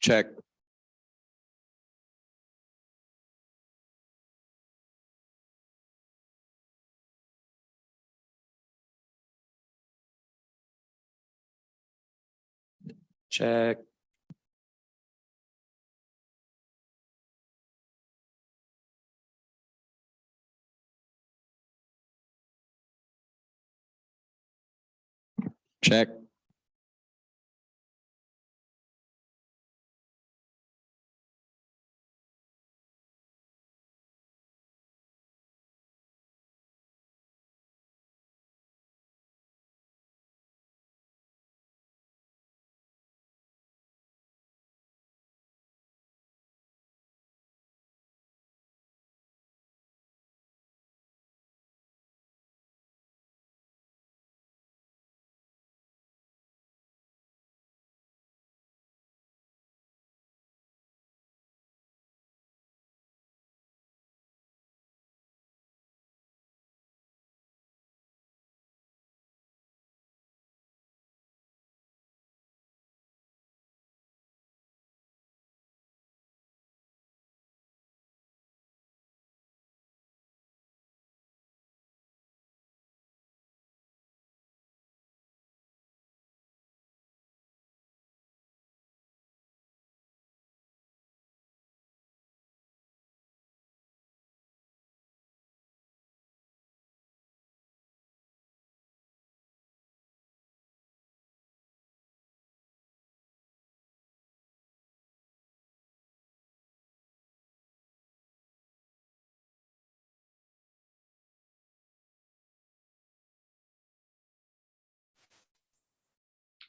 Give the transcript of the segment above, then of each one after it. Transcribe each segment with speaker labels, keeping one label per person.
Speaker 1: Check. Check. Check.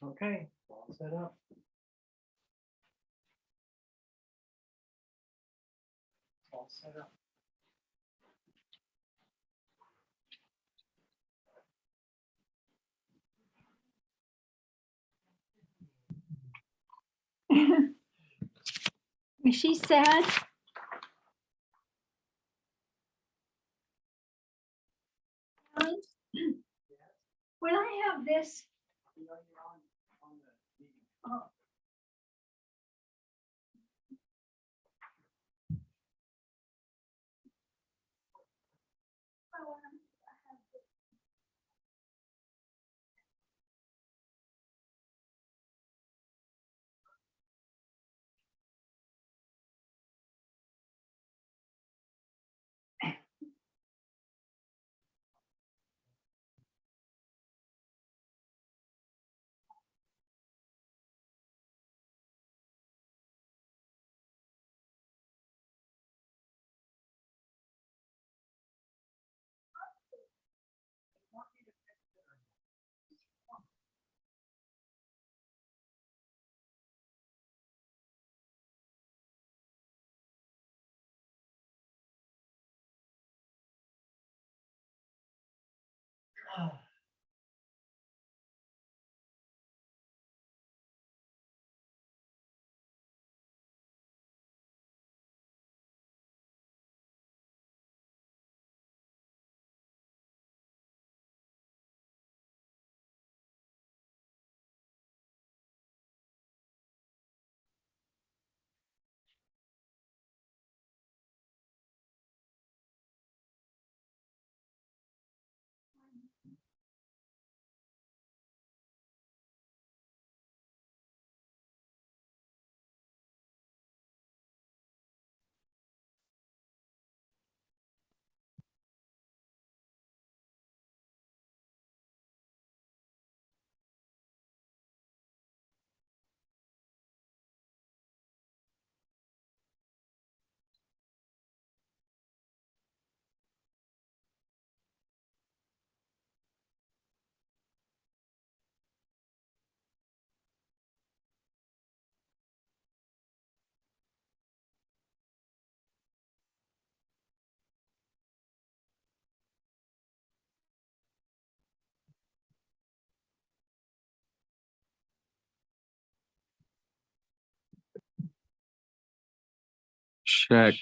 Speaker 2: Okay, all set up. All set up.
Speaker 3: Is she sad? When I have this, oh,
Speaker 1: Check.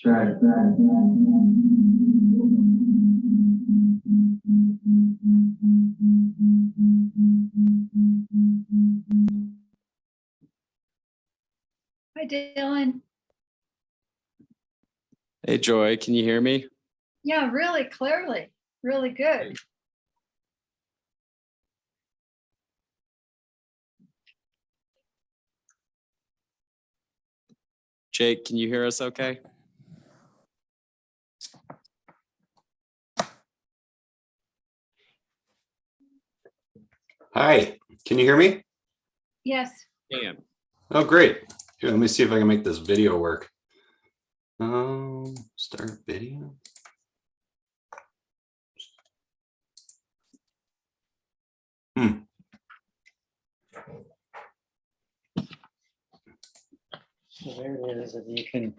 Speaker 3: Hi, Dylan.
Speaker 1: Hey, Joy, can you hear me?
Speaker 3: Yeah, really clearly, really good.
Speaker 1: Jake, can you hear us okay?
Speaker 4: Hi, can you hear me?
Speaker 3: Yes,
Speaker 1: Can.
Speaker 4: Oh, great. Here, let me see if I can make this video work. Start video.
Speaker 2: So there it is, and you can,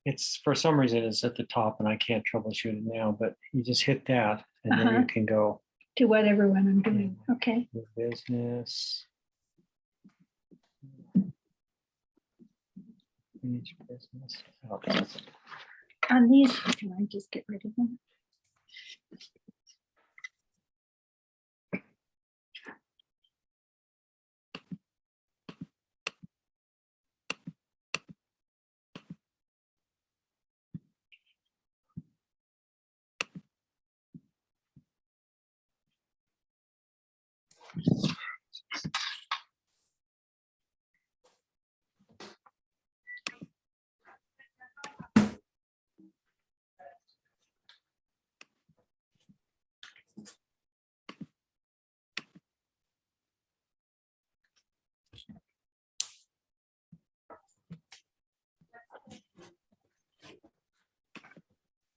Speaker 2: it's, for some reason, it's at the top and I can't troubleshoot it now, but you just hit that and then you
Speaker 3: Uh-huh.
Speaker 2: can go
Speaker 3: to whatever one I'm doing. Okay.
Speaker 2: to business. Each business. Oh, that's it.
Speaker 3: On these, can I just get rid of them?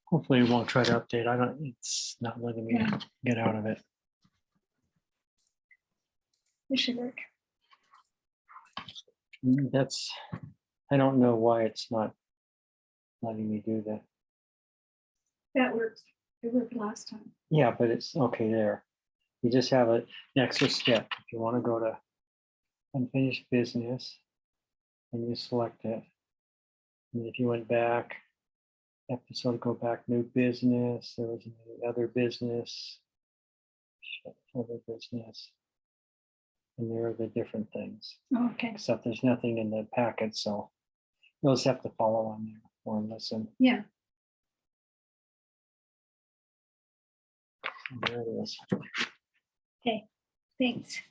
Speaker 2: Hopefully it won't try to update. I don't, it's not letting me
Speaker 3: Yeah.
Speaker 2: get out of it.
Speaker 3: This should work.
Speaker 2: That's, I don't know why it's not letting me do that.
Speaker 3: That works. It worked last time.
Speaker 2: Yeah, but it's okay there. You just have an extra step. If you want to go to unfinished business and you select it. And if you went back, episode, go back, new business, there was other business, other business. And there are the different things,
Speaker 3: Okay.
Speaker 2: except there's nothing in the packet, so you'll just have to follow on there or listen.
Speaker 3: Yeah.
Speaker 2: And there it is.
Speaker 3: Okay. Thanks.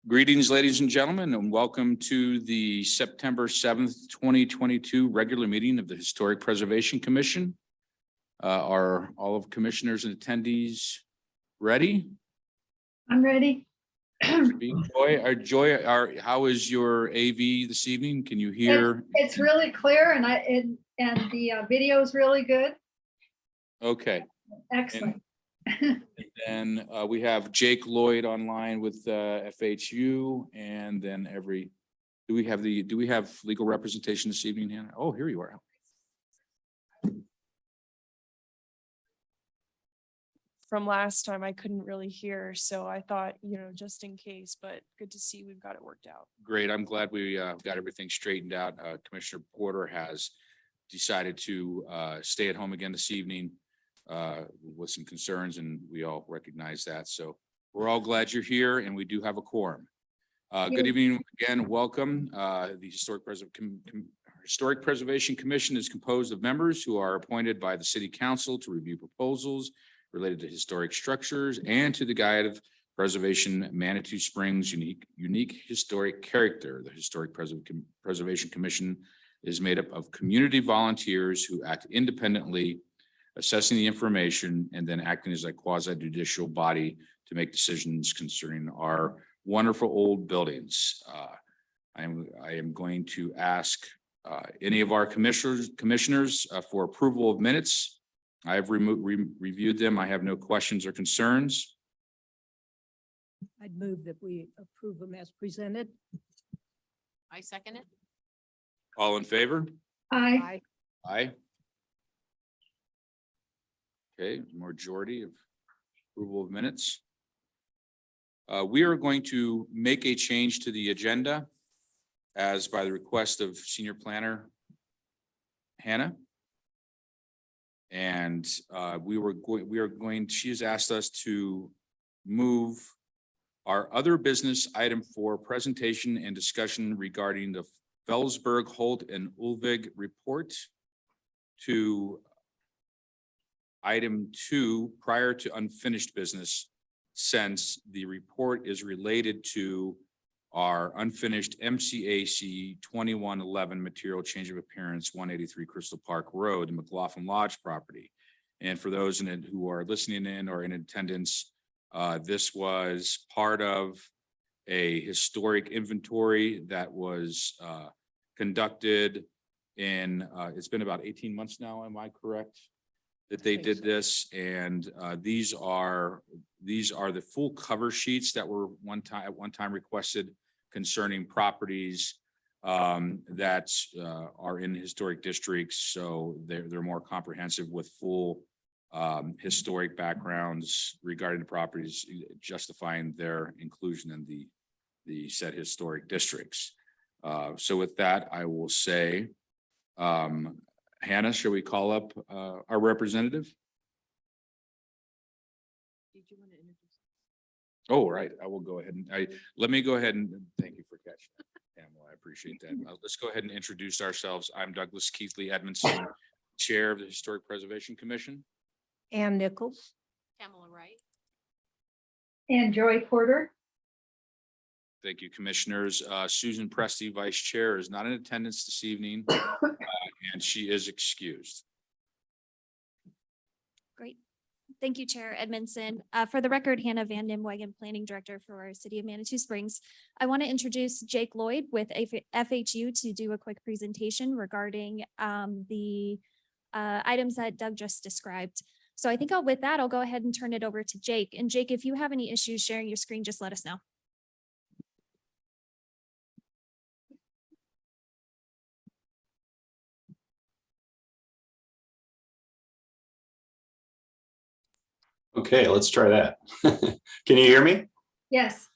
Speaker 5: Greetings, ladies and gentlemen, and welcome to the September 7th, 2022 regular meeting of the Historic Preservation Commission. Are all of commissioners and attendees ready?
Speaker 3: I'm ready.
Speaker 5: Joy, how is your AV this evening? Can you hear?
Speaker 3: It's really clear and the video is really good.
Speaker 5: Okay.
Speaker 3: Excellent.
Speaker 5: And we have Jake Lloyd online with FHU, and then do we have legal representation this evening, Hannah? Oh, here you are.
Speaker 6: From last time, I couldn't really hear, so I thought, just in case, but good to see we've got it worked out.
Speaker 5: Great. I'm glad we got everything straightened out. Commissioner Porter has decided to stay at home again this evening with some concerns, and we all recognize that. So we're all glad you're here, and we do have a quorum. Good evening again. Welcome. The Historic Preservation Commission is composed of members who are appointed by the City Council to review proposals related to historic structures and to the Guide of Preservation Manitou Springs unique historic character. The Historic Preservation Commission is made up of community volunteers who act independently, assessing the information and then acting as a quasi-judicial body to make decisions concerning our wonderful old buildings. I am going to ask any of our commissioners for approval of minutes. I have reviewed them. I have no questions or concerns.
Speaker 7: I'd move that we approve them as presented.
Speaker 8: I second it.
Speaker 5: All in favor?
Speaker 3: Aye.
Speaker 5: Aye. Okay, majority of approval of minutes. We are going to make a change to the agenda as by the request of Senior Planner Hannah. And she has asked us to move our other business item for presentation and discussion regarding the Felsberg, Holt, and Ulvig report to item 2 prior to unfinished business, since the report is related to our unfinished MCAC 2111 material change of appearance 183 Crystal Park Road, the McLaughlin Lodge property. And for those who are listening in or in attendance, this was part of a historic inventory that was conducted in, it's been about 18 months now, am I correct? That they did this, and these are the full cover sheets that were at one time requested concerning properties that are in historic districts. So they're more comprehensive with full historic backgrounds regarding the properties, justifying their inclusion in the said historic districts. So with that, I will say, Hannah, shall we call up our representative?
Speaker 8: Did you want to introduce?
Speaker 5: Oh, right. I will go ahead and let me go ahead and thank you for catching that, Pamela. I appreciate that. Let's go ahead and introduce ourselves. I'm Douglas Keithley Edmondson, Chair of the Historic Preservation Commission.
Speaker 7: Ann Nichols.
Speaker 8: Pamela Wright.
Speaker 3: And Joy Porter.
Speaker 5: Thank you, Commissioners. Susan Presti, Vice Chair, is not in attendance this evening, and she is excused.
Speaker 9: Great. Thank you, Chair Edmondson. For the record, Hannah Van Nimwegen, Planning Director for our City of Manitou Springs. I want to introduce Jake Lloyd with FHU to do a quick presentation regarding the items that Doug just described. So I think with that, I'll go ahead and turn it over to Jake. And Jake, if you have any issues sharing your screen, just let us know.
Speaker 4: Okay, let's try that. Can you hear me?
Speaker 3: Yes.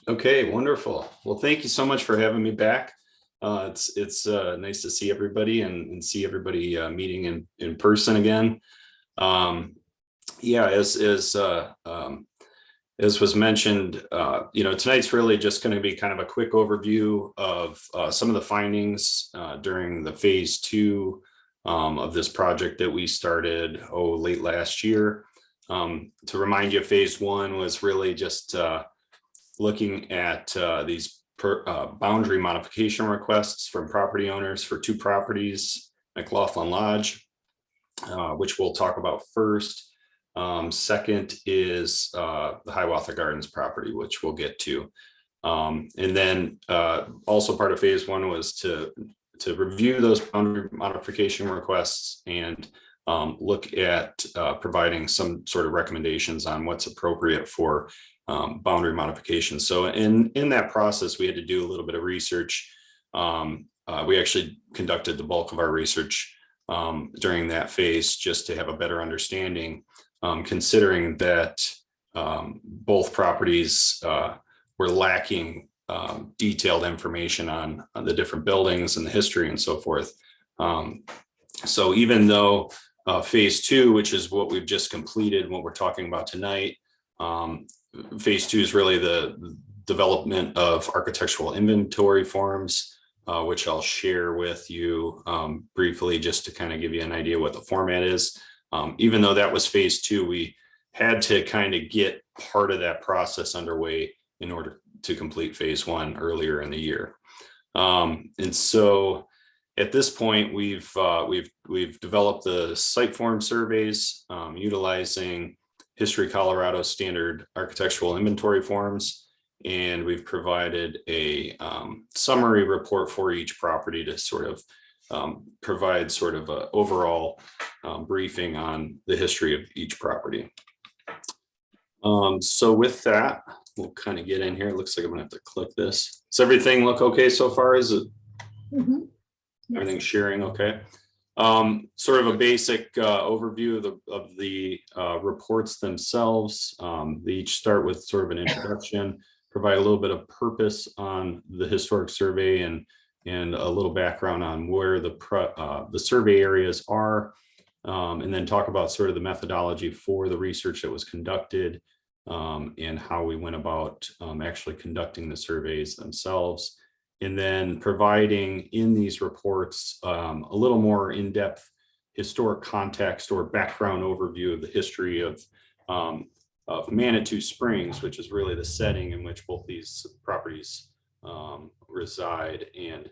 Speaker 4: Okay, wonderful. Well, thank you so much for having me back. It's nice to see everybody and see everybody meeting in person again. Yeah, as was mentioned, tonight's really just going to be kind of a quick overview of some of the findings during the phase 2 of this project that we started late last year. To remind you, phase 1 was really just looking at these boundary modification requests from property owners for 2 properties, McLaughlin Lodge, which we'll talk about first. Second is the Hiawatha Gardens property, which we'll get to. And then also part of phase 1 was to review those boundary modification requests and look at providing some sort of recommendations on what's appropriate for boundary modifications. So in that process, we had to do a little bit of research. We actually conducted the bulk of our research during that phase just to have a better understanding, considering that both properties were lacking detailed information on the different buildings and the history and so forth. So even though phase 2, which is what we've just completed, what we're talking about tonight, phase 2 is really the development of architectural inventory forms, which I'll share with you briefly just to kind of give you an idea what the format is. Even though that was phase 2, we had to kind of get part of that process underway in order to complete phase 1 earlier in the year. And so at this point, we've developed the site form surveys utilizing History Colorado standard architectural inventory forms. And we've provided a summary report for each property to sort of provide sort of an overall briefing on the history of each property. So with that, we'll kind of get in here. It looks like I'm gonna have to click this. Does everything look okay so far? Is it everything's sharing okay? Sort of a basic overview of the reports themselves. They each start with sort of an introduction, provide a little bit of purpose on the historic survey and a little background on where the survey areas are, and then talk about sort of the methodology for the research that was conducted, and how we went about actually conducting the surveys themselves. And then providing in these reports a little more in-depth historic context or background overview of the history of Manitou Springs, which is really the setting in which both these properties reside. And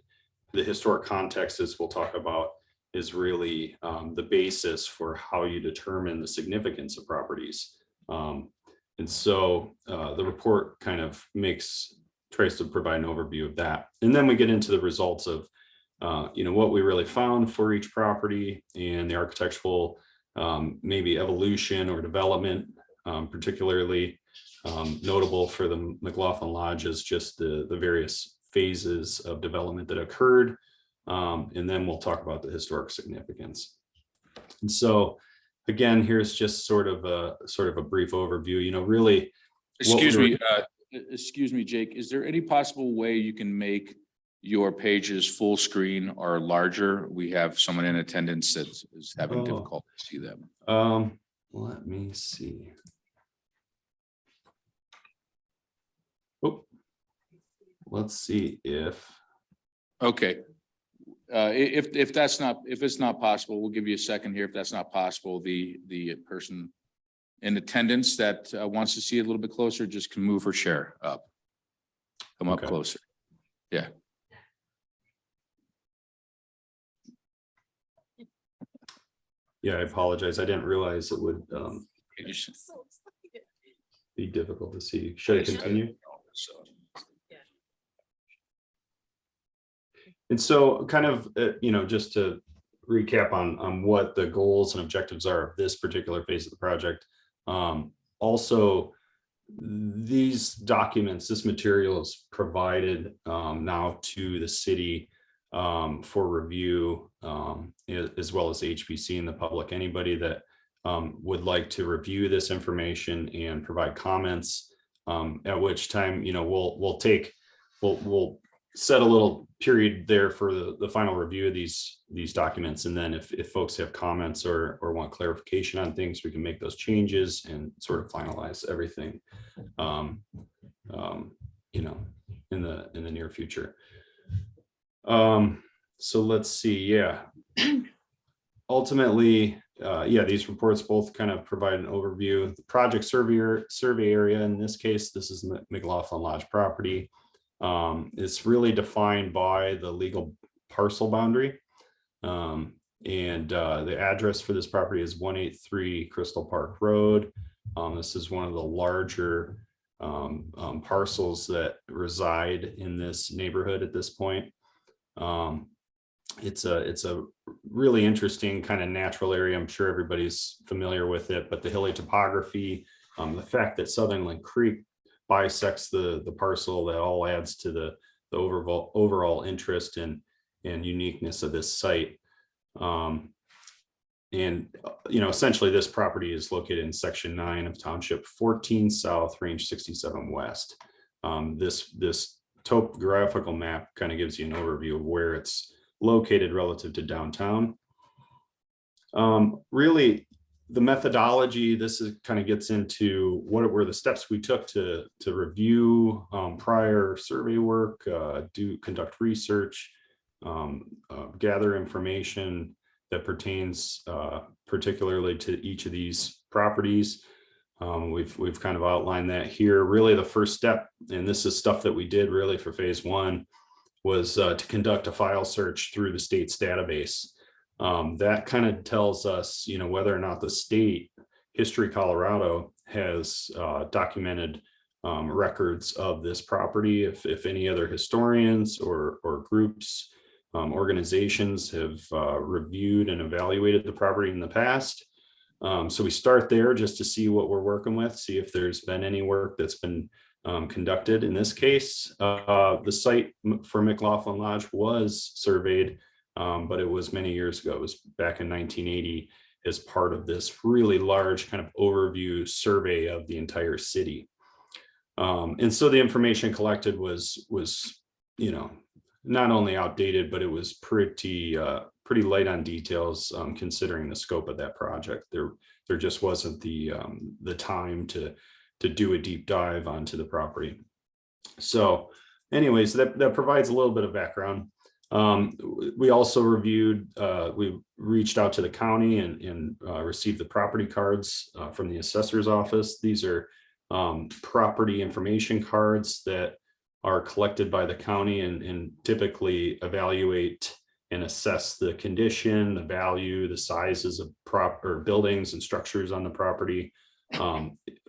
Speaker 4: the historic context, as we'll talk about, is really the basis for how you determine the significance of properties. And so the report kind of tries to provide an overview of that. And then we get into the results of what we really found for each property and the architectural maybe evolution or development, particularly notable for the McLaughlin Lodge is just the various phases of development that occurred. And then we'll talk about the historic significance. And so again, here's just sort of a brief overview, really.
Speaker 5: Excuse me, Jake, is there any possible way you can make your pages full screen or larger? We have someone in attendance that is having difficulty to see them.
Speaker 4: Let me see. Oh, let's see if.
Speaker 5: Okay. If it's not possible, we'll give you a second here. If that's not possible, the person in attendance that wants to see it a little bit closer just can move her chair up. Come up closer. Yeah.
Speaker 4: Yeah, I apologize. I didn't realize it would be difficult to see. Should I continue? And so kind of, just to recap on what the goals and objectives are of this particular phase of the project. Also, these documents, this material is provided now to the city for review, as well as HPC and the public. Anybody that would like to review this information and provide comments, at which time, we'll set a little period there for the final review of these documents. And then if folks have comments or want clarification on things, we can make those changes and sort of finalize everything, in the near future. So let's see. Yeah. Ultimately, yeah, these reports both kind of provide an overview. The project survey area, in this case, this is McLaughlin Lodge property. It's really defined by the legal parcel boundary. And the address for this property is 183 Crystal Park Road. This is one of the larger parcels that reside in this neighborhood at this point. It's a really interesting kind of natural area. I'm sure everybody's familiar with it, but the hilly topography, the fact that Sutherland Creek bisects the parcel, that all adds to the overall interest and uniqueness of this site. Essentially this property is located in section 9 of township 14 south, range 67 west. This topographical map kind of gives you an overview of where it's located relative to downtown. Really, the methodology, this is kind of gets into what were the steps we took to review prior survey work, conduct research, gather information that pertains particularly to each of these properties. We've kind of outlined that here. Really, the first step, and this is stuff that we did really for phase 1, was to conduct a file search through the state's database. That kind of tells us, whether or not the state, History Colorado, has documented records of this property. If any other historians or groups, organizations have reviewed and evaluated the property in the past. So we start there just to see what we're working with, see if there's been any work that's been conducted. In this case, the site for McLaughlin Lodge was surveyed, but it was many years ago. It was back in 1980 as part of this really large kind of overview survey of the entire city. And so the information collected was not only outdated, but it was pretty light on details, considering the scope of that project. There just wasn't the time to do a deep dive onto the property. So anyways, that provides a little bit of background. We also reviewed, we reached out to the county and received the property cards from the assessor's office. These are property information cards that are collected by the county and typically evaluate and assess the condition, the value, the sizes of buildings and structures on the property.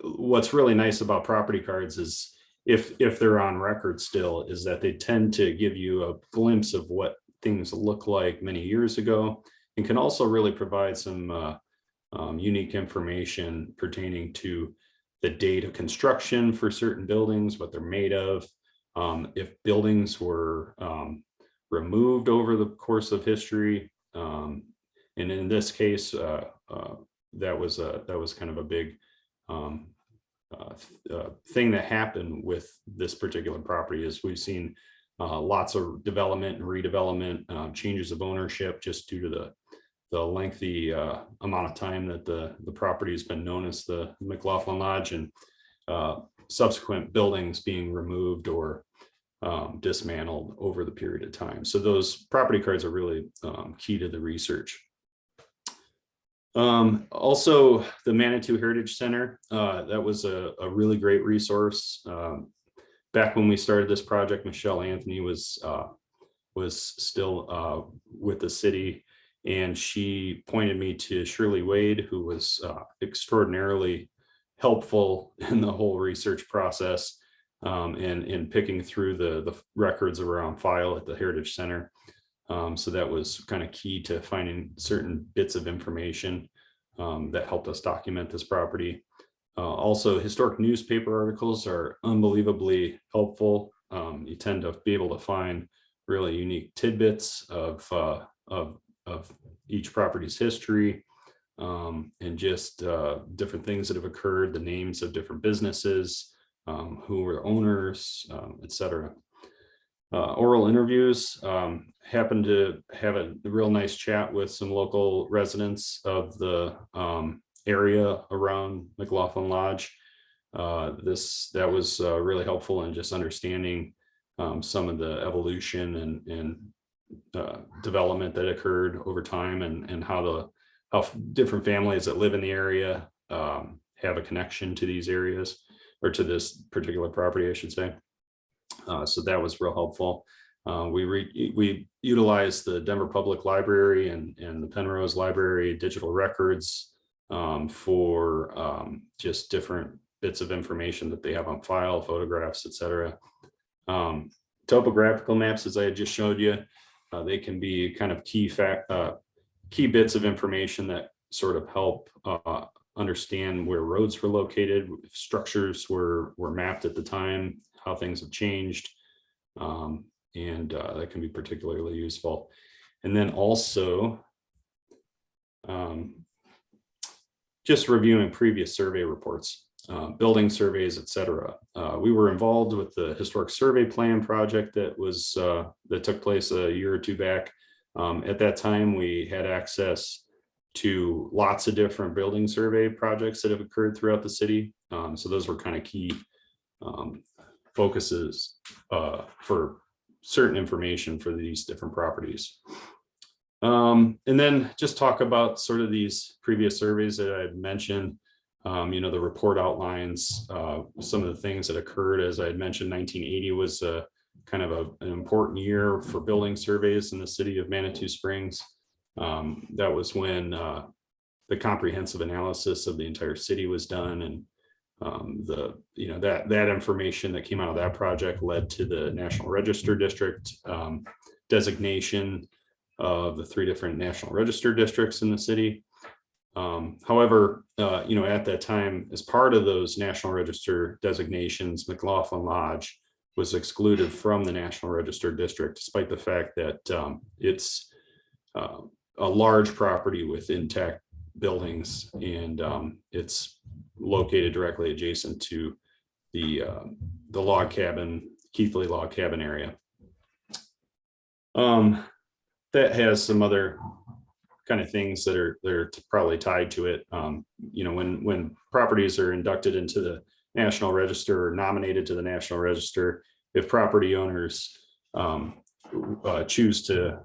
Speaker 4: What's really nice about property cards is if they're on record still, is that they tend to give you a glimpse of what things look like many years ago, and can also really provide some unique information pertaining to the date of construction for certain buildings, what they're made of, if buildings were removed over the course of history. And in this case, that was kind of a big thing that happened with this particular property. Is we've seen lots of development and redevelopment, changes of ownership, just due to the lengthy amount of time that the property has been known as the McLaughlin Lodge, and subsequent buildings being removed or dismantled over the period of time. So those property cards are really key to the research. Also, the Manitou Heritage Center, that was a really great resource. Back when we started this project, Michelle Anthony was still with the city, and she pointed me to Shirley Wade, who was extraordinarily helpful in the whole research process, and in picking through the records around file at the Heritage Center. So that was kind of key to finding certain bits of information that helped us document this property. Also, historic newspaper articles are unbelievably helpful. You tend to be able to find really unique tidbits of each property's history, and just different things that have occurred, the names of different businesses, who were owners, etc. Oral interviews, happened to have a real nice chat with some local residents of the area around McLaughlin Lodge. That was really helpful in just understanding some of the evolution and development that occurred over time, and how different families that live in the area have a connection to these areas, or to this particular property, I should say. So that was real helpful. We utilized the Denver Public Library and the Penrose Library digital records for just different bits of information that they have on file, photographs, etc. Topographical maps, as I had just showed you, they can be kind of key bits of information that sort of help understand where roads were located, if structures were mapped at the time, how things have changed. And that can be particularly useful. And then also just reviewing previous survey reports, building surveys, etc. We were involved with the historic survey plan project that took place a year or two back. At that time, we had access to lots of different building survey projects that have occurred throughout the city. So those were kind of key focuses for certain information for these different properties. And then just talk about sort of these previous surveys that I had mentioned. The report outlines some of the things that occurred. As I had mentioned, 1980 was kind of an important year for building surveys in the city of Manitou Springs. That was when the comprehensive analysis of the entire city was done, and that information that came out of that project led to the National Register District designation of the 3 different National Register districts in the city. However, at that time, as part of those National Register designations, McLaughlin Lodge was excluded from the National Register District, despite the fact that it's a large property with intact buildings, and it's located directly adjacent to the log cabin, Keithley log cabin area. That has some other kind of things that are probably tied to it. When properties are inducted into the National Register or nominated to the National Register, if property owners choose to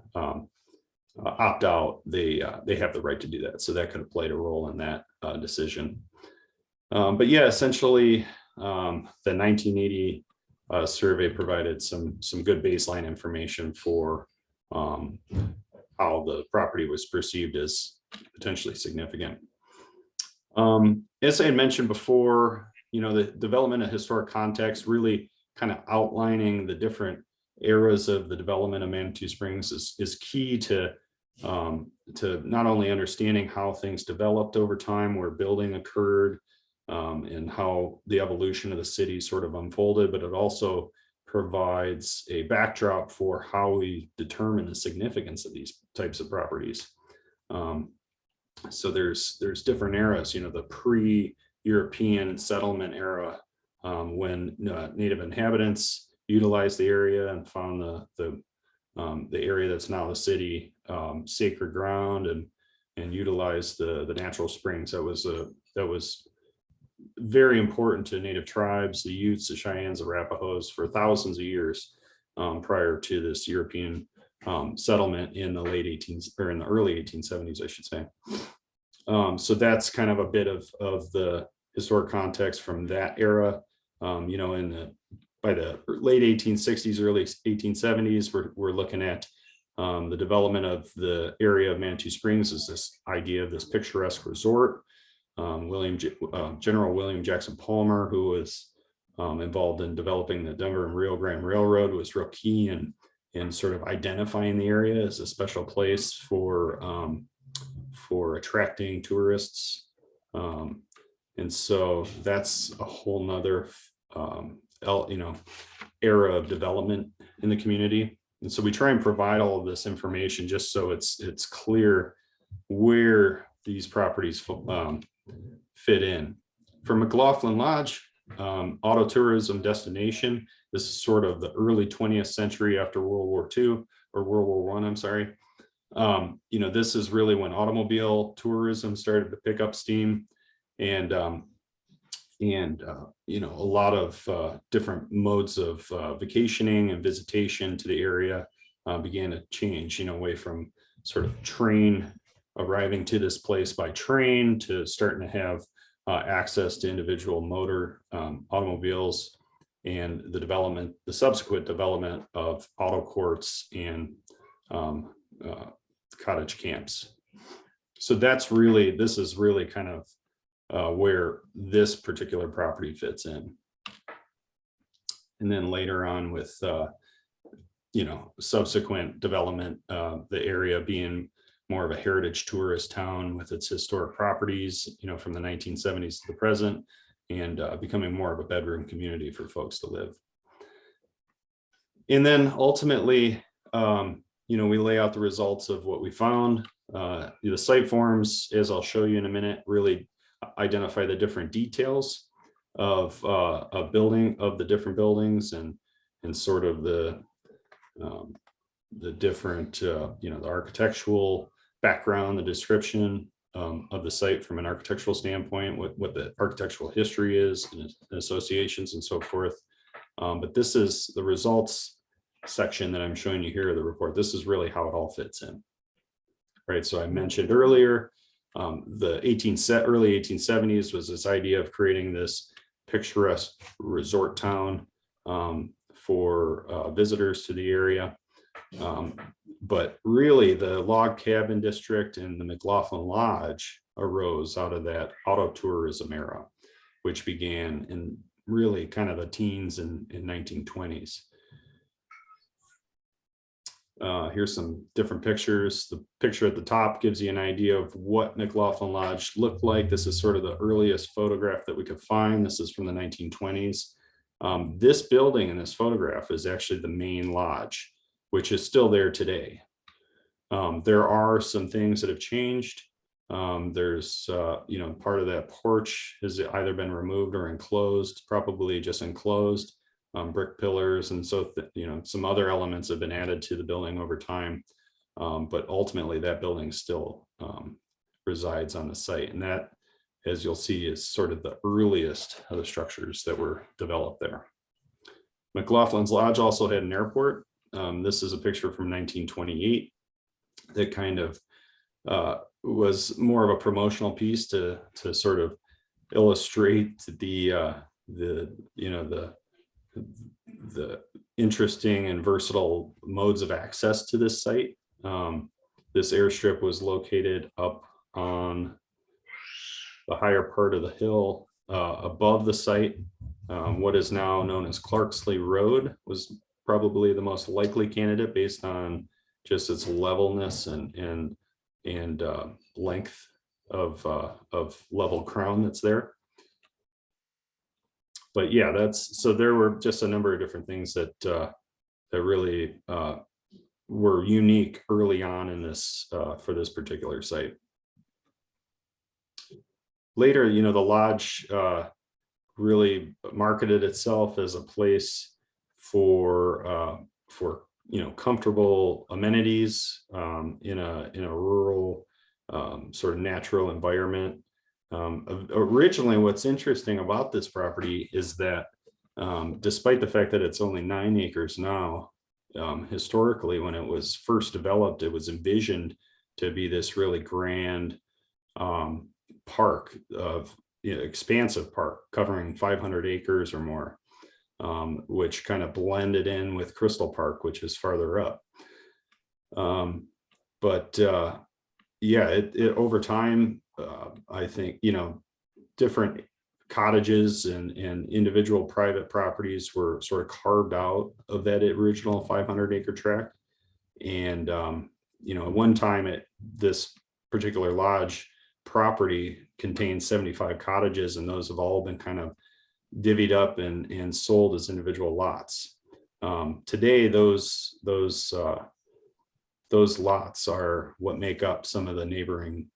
Speaker 4: opt out, they have the right to do that. So that could have played a role in that decision. But yeah, essentially, the 1980 survey provided some good baseline information for how the property was perceived as potentially significant. As I had mentioned before, the development of historic context, really kind of outlining the different eras of the development of Manitou Springs is key to not only understanding how things developed over time, where building occurred, and how the evolution of the city sort of unfolded, but it also provides a backdrop for how we determine the significance of these types of properties. So there's different eras, the pre-European settlement era, when native inhabitants utilized the area and found the area that's now the city sacred ground, and utilized the natural springs. That was very important to native tribes, the Utes, the Cheyennes, the Arapahoes, for thousands of years prior to this European settlement in the early 1870s, I should say. So that's kind of a bit of the historic context from that era. By the late 1860s, early 1870s, we're looking at the development of the area of Manitou Springs is this idea of this picturesque resort. General William Jackson Palmer, who was involved in developing the Denver and Rio Grande Railroad, was real key in sort of identifying the area as a special place for attracting tourists. And so that's a whole nother era of development in the community. And so we try and provide all of this information just so it's clear where these properties fit in. For McLaughlin Lodge, auto tourism destination, this is sort of the early 20th century after World War II, or World War I, I'm sorry. This is really when automobile tourism started to pick up steam, and a lot of different modes of vacationing and visitation to the area began to change, away from sort of train arriving to this place by train to starting to have access to individual motor automobiles, and the subsequent development of auto courts and cottage camps. So this is really kind of where this particular property fits in. And then later on with, subsequent development, the area being more of a heritage tourist town with its historic properties, from the 1970s to the present, and becoming more of a bedroom community for folks to live. And then ultimately, we lay out the results of what we found. The site forms, as I'll show you in a minute, really identify the different details of the different buildings and sort of the different, the architectural background, the description of the site from an architectural standpoint, what the architectural history is and associations and so forth. But this is the results section that I'm showing you here of the report. This is really how it all fits in. Right. So I mentioned earlier, the early 1870s was this idea of creating this picturesque resort town for visitors to the area. But really the log cabin district and the McLaughlin Lodge arose out of that auto tourism era, which began in really kind of the teens and 1920s. Here's some different pictures. The picture at the top gives you an idea of what McLaughlin Lodge looked like. This is sort of the earliest photograph that we could find. This is from the 1920s. This building in this photograph is actually the main lodge, which is still there today. There are some things that have changed. There's, part of that porch has either been removed or enclosed, probably just enclosed. Brick pillars, and so some other elements have been added to the building over time, but ultimately that building still resides on the site, and that, as you'll see, is sort of the earliest of the structures that were developed there. McLaughlin's Lodge also had an airport. This is a picture from 1928 that kind of was more of a promotional piece to sort of illustrate the interesting and versatile modes of access to this site. This airstrip was located up on the higher part of the hill above the site. What is now known as Clarksley Road was probably the most likely candidate based on just its levelness and length of level crown that's there. But yeah, so there were just a number of different things that that really were unique early on in this for this particular site. Later, the lodge really marketed itself as a place for comfortable amenities in a rural sort of natural environment. Originally, what's interesting about this property is that despite the fact that it's only 9 acres now, historically, when it was first developed, it was envisioned to be this really grand park of expansive park covering 500 acres or more, which kind of blended in with Crystal Park, which is farther up. Yeah, it over time, I think, different cottages and individual private properties were sort of carved out of that original 500-acre tract. And, at one time, this particular lodge property contained 75 cottages, and those have all been kind of divvied up and sold as individual lots. Today, those lots are what make up some of the neighboring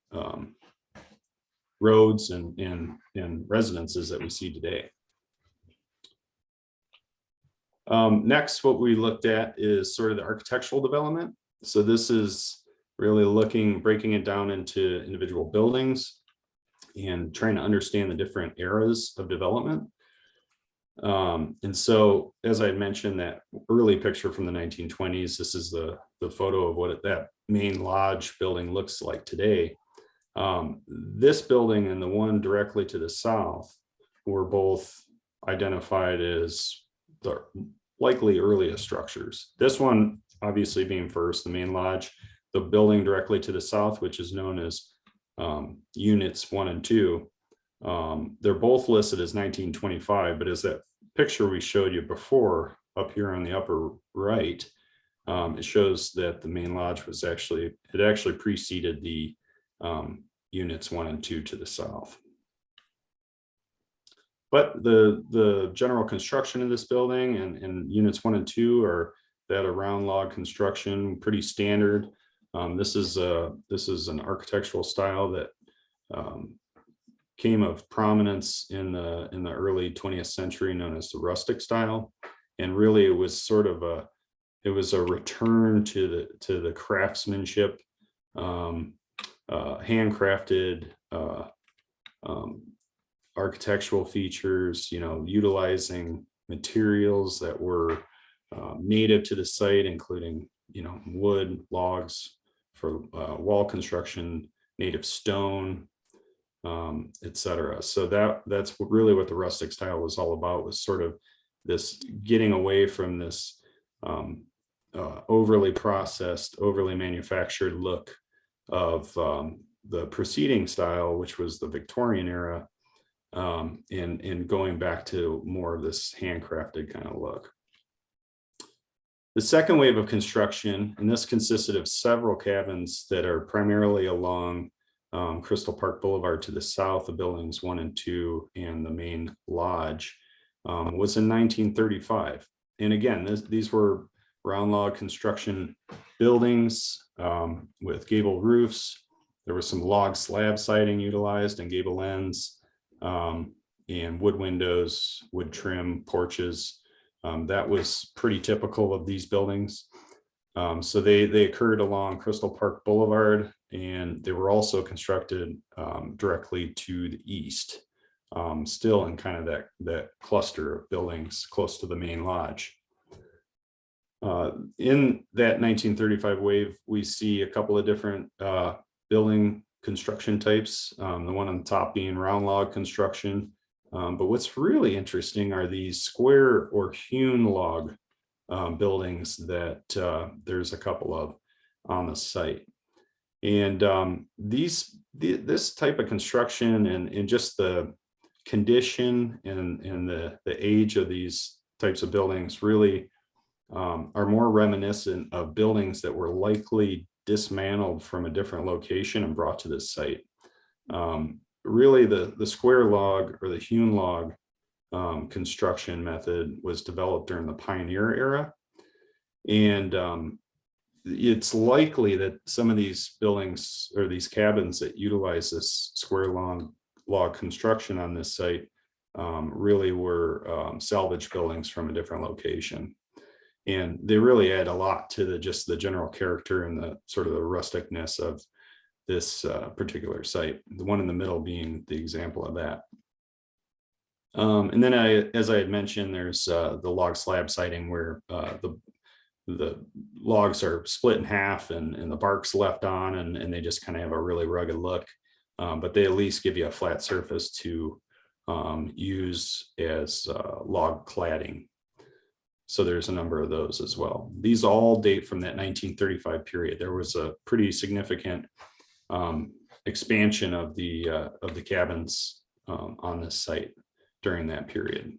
Speaker 4: roads and residences that we see today. Next, what we looked at is sort of the architectural development. So this is really breaking it down into individual buildings and trying to understand the different eras of development. And so, as I mentioned, that early picture from the 1920s, this is the the photo of what that main lodge building looks like today. This building and the one directly to the south were both identified as the likely earliest structures. This one obviously being first, the main lodge, the building directly to the south, which is known as units 1 and 2. They're both listed as 1925, but as that picture we showed you before up here on the upper right, it shows that the main lodge was actually preceded the units 1 and 2 to the south. But the general construction of this building and units 1 and 2 are that a round log construction, pretty standard. This is an architectural style that came of prominence in the early 20th century, known as the rustic style, and really it was sort of a return to the craftsmanship, handcrafted architectural features, utilizing materials that were native to the site, including, wood, logs for wall construction, native stone, etc. So that's really what the rustic style was all about, was sort of this getting away from this overly processed, overly manufactured look of the preceding style, which was the Victorian era, and going back to more of this handcrafted kind of look. The second wave of construction, and this consisted of several cabins that are primarily along Crystal Park Boulevard to the south of buildings 1 and 2 and the main lodge, was in 1935. And again, these were round log construction buildings with gable roofs. There was some log slab siding utilized and gable ends, and wood windows, wood trim, porches. That was pretty typical of these buildings. So they occurred along Crystal Park Boulevard, and they were also constructed directly to the east, still in kind of that cluster of buildings close to the main lodge. In that 1935 wave, we see a couple of different building construction types, the one on the top being round log construction. But what's really interesting are these square or hewn log buildings that there's a couple of on the site. And this type of construction and just the condition and the age of these types of buildings really are more reminiscent of buildings that were likely dismantled from a different location and brought to this site. Really, the square log or the hewn log construction method was developed during the pioneer era. And it's likely that some of these buildings or these cabins that utilize this square log construction on this site really were salvage buildings from a different location. And they really add a lot to just the general character and the sort of the rusticness of this particular site, the one in the middle being the example of that. And then as I had mentioned, there's the log slab siding where the logs are split in half and the bark's left on, and they just kind of have a really rugged look, but they at least give you a flat surface to use as log cladding. So there's a number of those as well. These all date from that 1935 period. There was a pretty significant expansion of the cabins on this site during that period.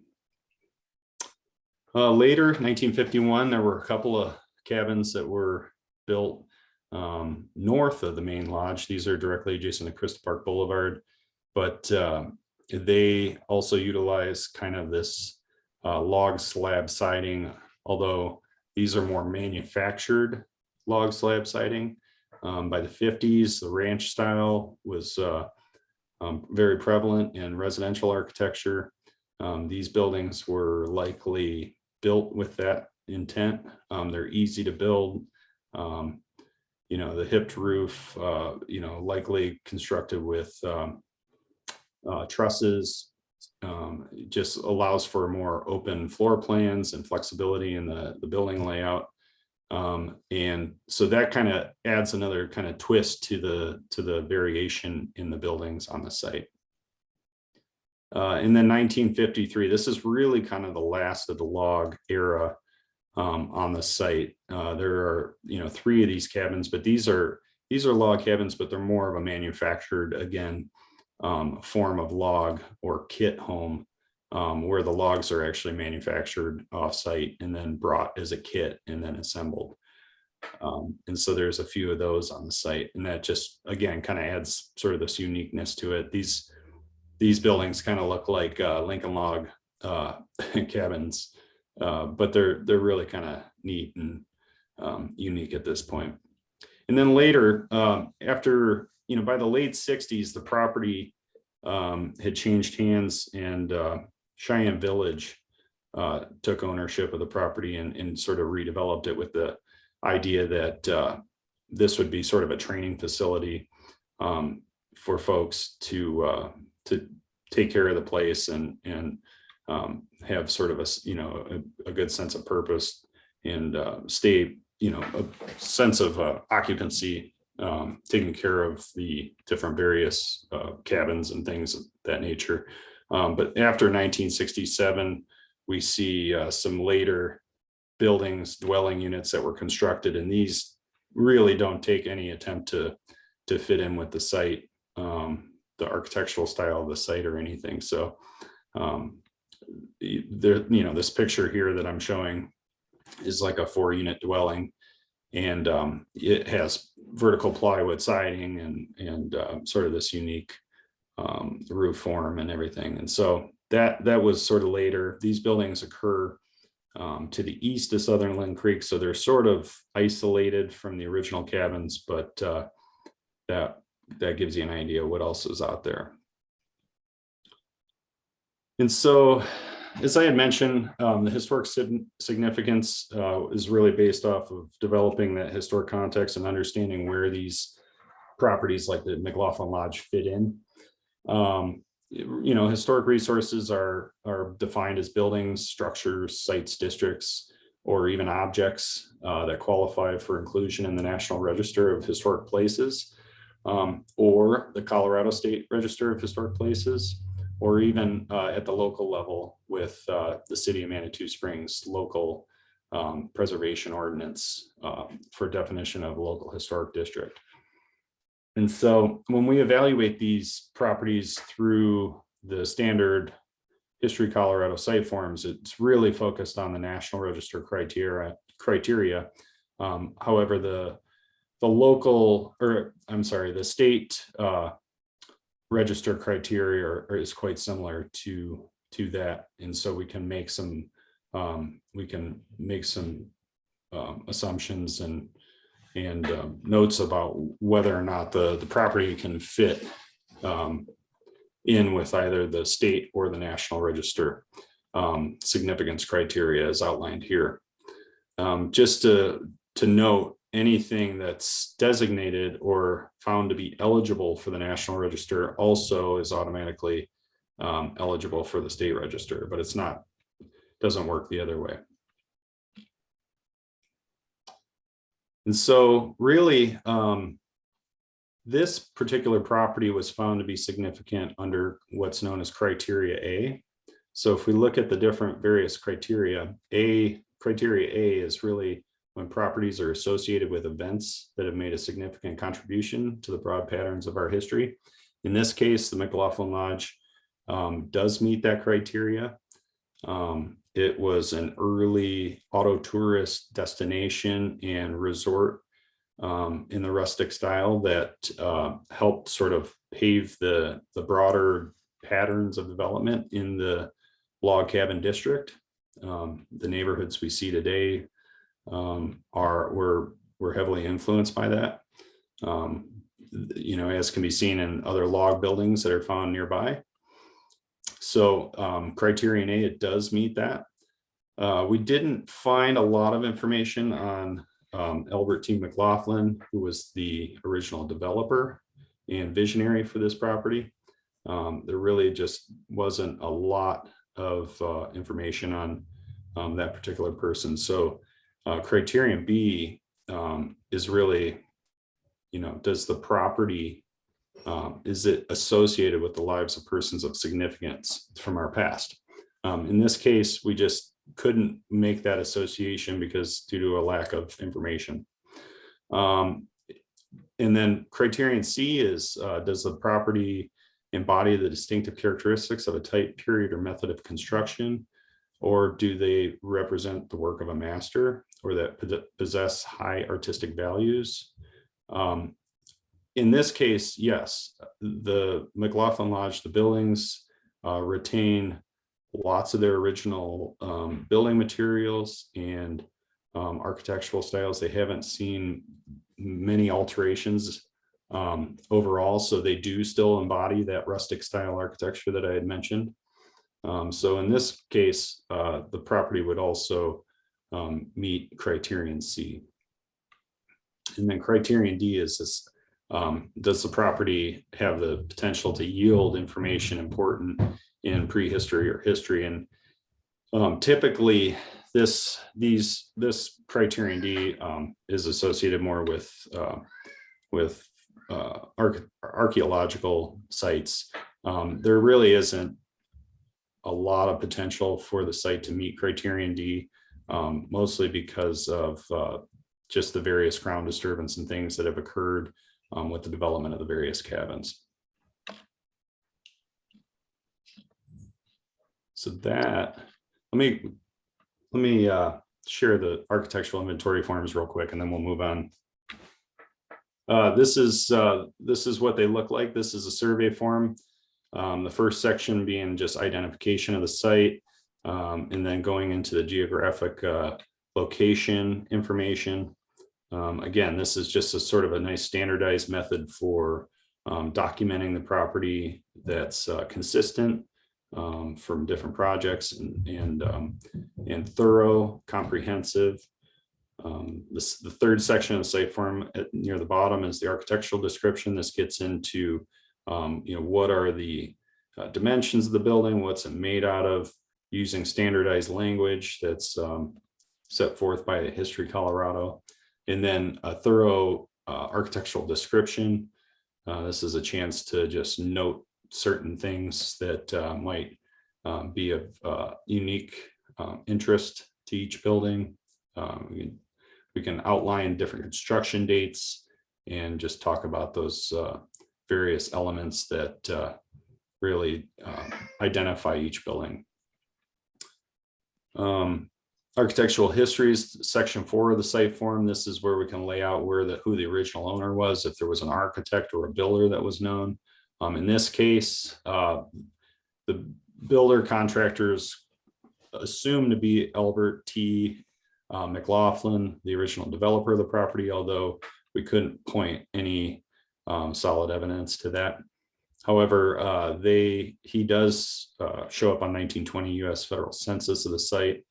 Speaker 4: Later, 1951, there were a couple of cabins that were built north of the main lodge. These are directly adjacent to Crystal Park Boulevard, but they also utilize kind of this log slab siding, although these are more manufactured log slab siding. By the 50s, the ranch style was very prevalent in residential architecture. These buildings were likely built with that intent. They're easy to build. The hipped roof, likely constructed with trusses. Just allows for more open floor plans and flexibility in the building layout. And so that kind of adds another kind of twist to the variation in the buildings on the site. And then 1953, this is really kind of the last of the log era on the site. There are, 3 of these cabins, but these are log cabins, but they're more of a manufactured, again, form of log or kit home, where the logs are actually manufactured off-site and then brought as a kit and then assembled. And so there's a few of those on the site, and that just, again, kind of adds sort of this uniqueness to it. These buildings kind of look like Lincoln log cabins, but they're really kind of neat and unique at this point. And then later, after, by the late 60s, the property had changed hands, and Cheyenne Village took ownership of the property and sort of redeveloped it with the idea that this would be sort of a training facility for folks to take care of the place and have sort of a good sense of purpose and stay, a sense of occupancy, taking care of the different various cabins and things of that nature. But after 1967, we see some later buildings, dwelling units that were constructed, and these really don't take any attempt to fit in with the site, the architectural style of the site or anything. So there, this picture here that I'm showing is like a 4-unit dwelling, and it has vertical plywood siding and sort of this unique roof form and everything. And so that was sort of later. These buildings occur to the east of Southern Lynn Creek, so they're sort of isolated from the original cabins, but that gives you an idea what else is out there. And so, as I had mentioned, the historic significance is really based off of developing that historic context and understanding where these properties like the McLaughlin Lodge fit in. Historic resources are defined as buildings, structures, sites, districts, or even objects that qualify for inclusion in the National Register of Historic Places, or the Colorado State Register of Historic Places, or even at the local level with the City of Manitou Springs local preservation ordinance for definition of local historic district. And so when we evaluate these properties through the standard History Colorado site forms, it's really focused on the National Register criteria. However, the state register criteria is quite similar to that, and so we can make some assumptions and notes about whether or not the property can fit in with either the state or the National Register significance criteria as outlined here. Just to note, anything that's designated or found to be eligible for the National Register also is automatically eligible for the state register, but doesn't work the other way. And so really, this particular property was found to be significant under what's known as criteria A. So if we look at the different various criteria A is really when properties are associated with events that have made a significant contribution to the broad patterns of our history. In this case, the McLaughlin Lodge does meet that criteria. It was an early auto tourist destination and resort in the rustic style that helped sort of pave the broader patterns of development in the log cabin district. The neighborhoods we see today were heavily influenced by that, as can be seen in other log buildings that are found nearby. So criterion A, it does meet that. We didn't find a lot of information on Albert T. McLaughlin, who was the original developer and visionary for this property. There really just wasn't a lot of information on that particular person. So Criterion B is really, does the property, is it associated with the lives of persons of significance from our past? In this case, we just couldn't make that association because due to a lack of information. And then criterion C is, does the property embody the distinctive characteristics of a type, period, or method of construction? Or do they represent the work of a master or that possess high artistic values? In this case, yes, the McLaughlin Lodge, the buildings retain lots of their original building materials and architectural styles. They haven't seen many alterations overall, so they do still embody that rustic style architecture that I had mentioned. So in this case, the property would also meet criterion C. And then criterion D is this, does the property have the potential to yield information important in prehistory or history? And typically this criterion D is associated more with archaeological sites. There really isn't a lot of potential for the site to meet criterion D, mostly because of just the various ground disturbance and things that have occurred with the development of the various cabins. So that, let me share the architectural inventory forms real quick, and then we'll move on. This is what they look like. This is a survey form. The first section being just identification of the site, and then going into the geographic location information. Again, this is just a sort of a nice standardized method for documenting the property that's consistent from different projects and thorough, comprehensive. The third section of the site form near the bottom is the architectural description. This gets into what are the dimensions of the building, what's it made out of, using standardized language that's set forth by History Colorado, and then a thorough architectural description. This is a chance to just note certain things that might be of unique interest to each building. We can outline different construction dates and just talk about those various elements that really identify each building. Architectural histories, section 4 of the site form. This is where we can lay out who the original owner was, if there was an architect or a builder that was known. In this case, the builder contractors assumed to be Albert T. McLaughlin, the original developer of the property, although we couldn't point any solid evidence to that. However, he does show up on 1920 U.S. federal census of the site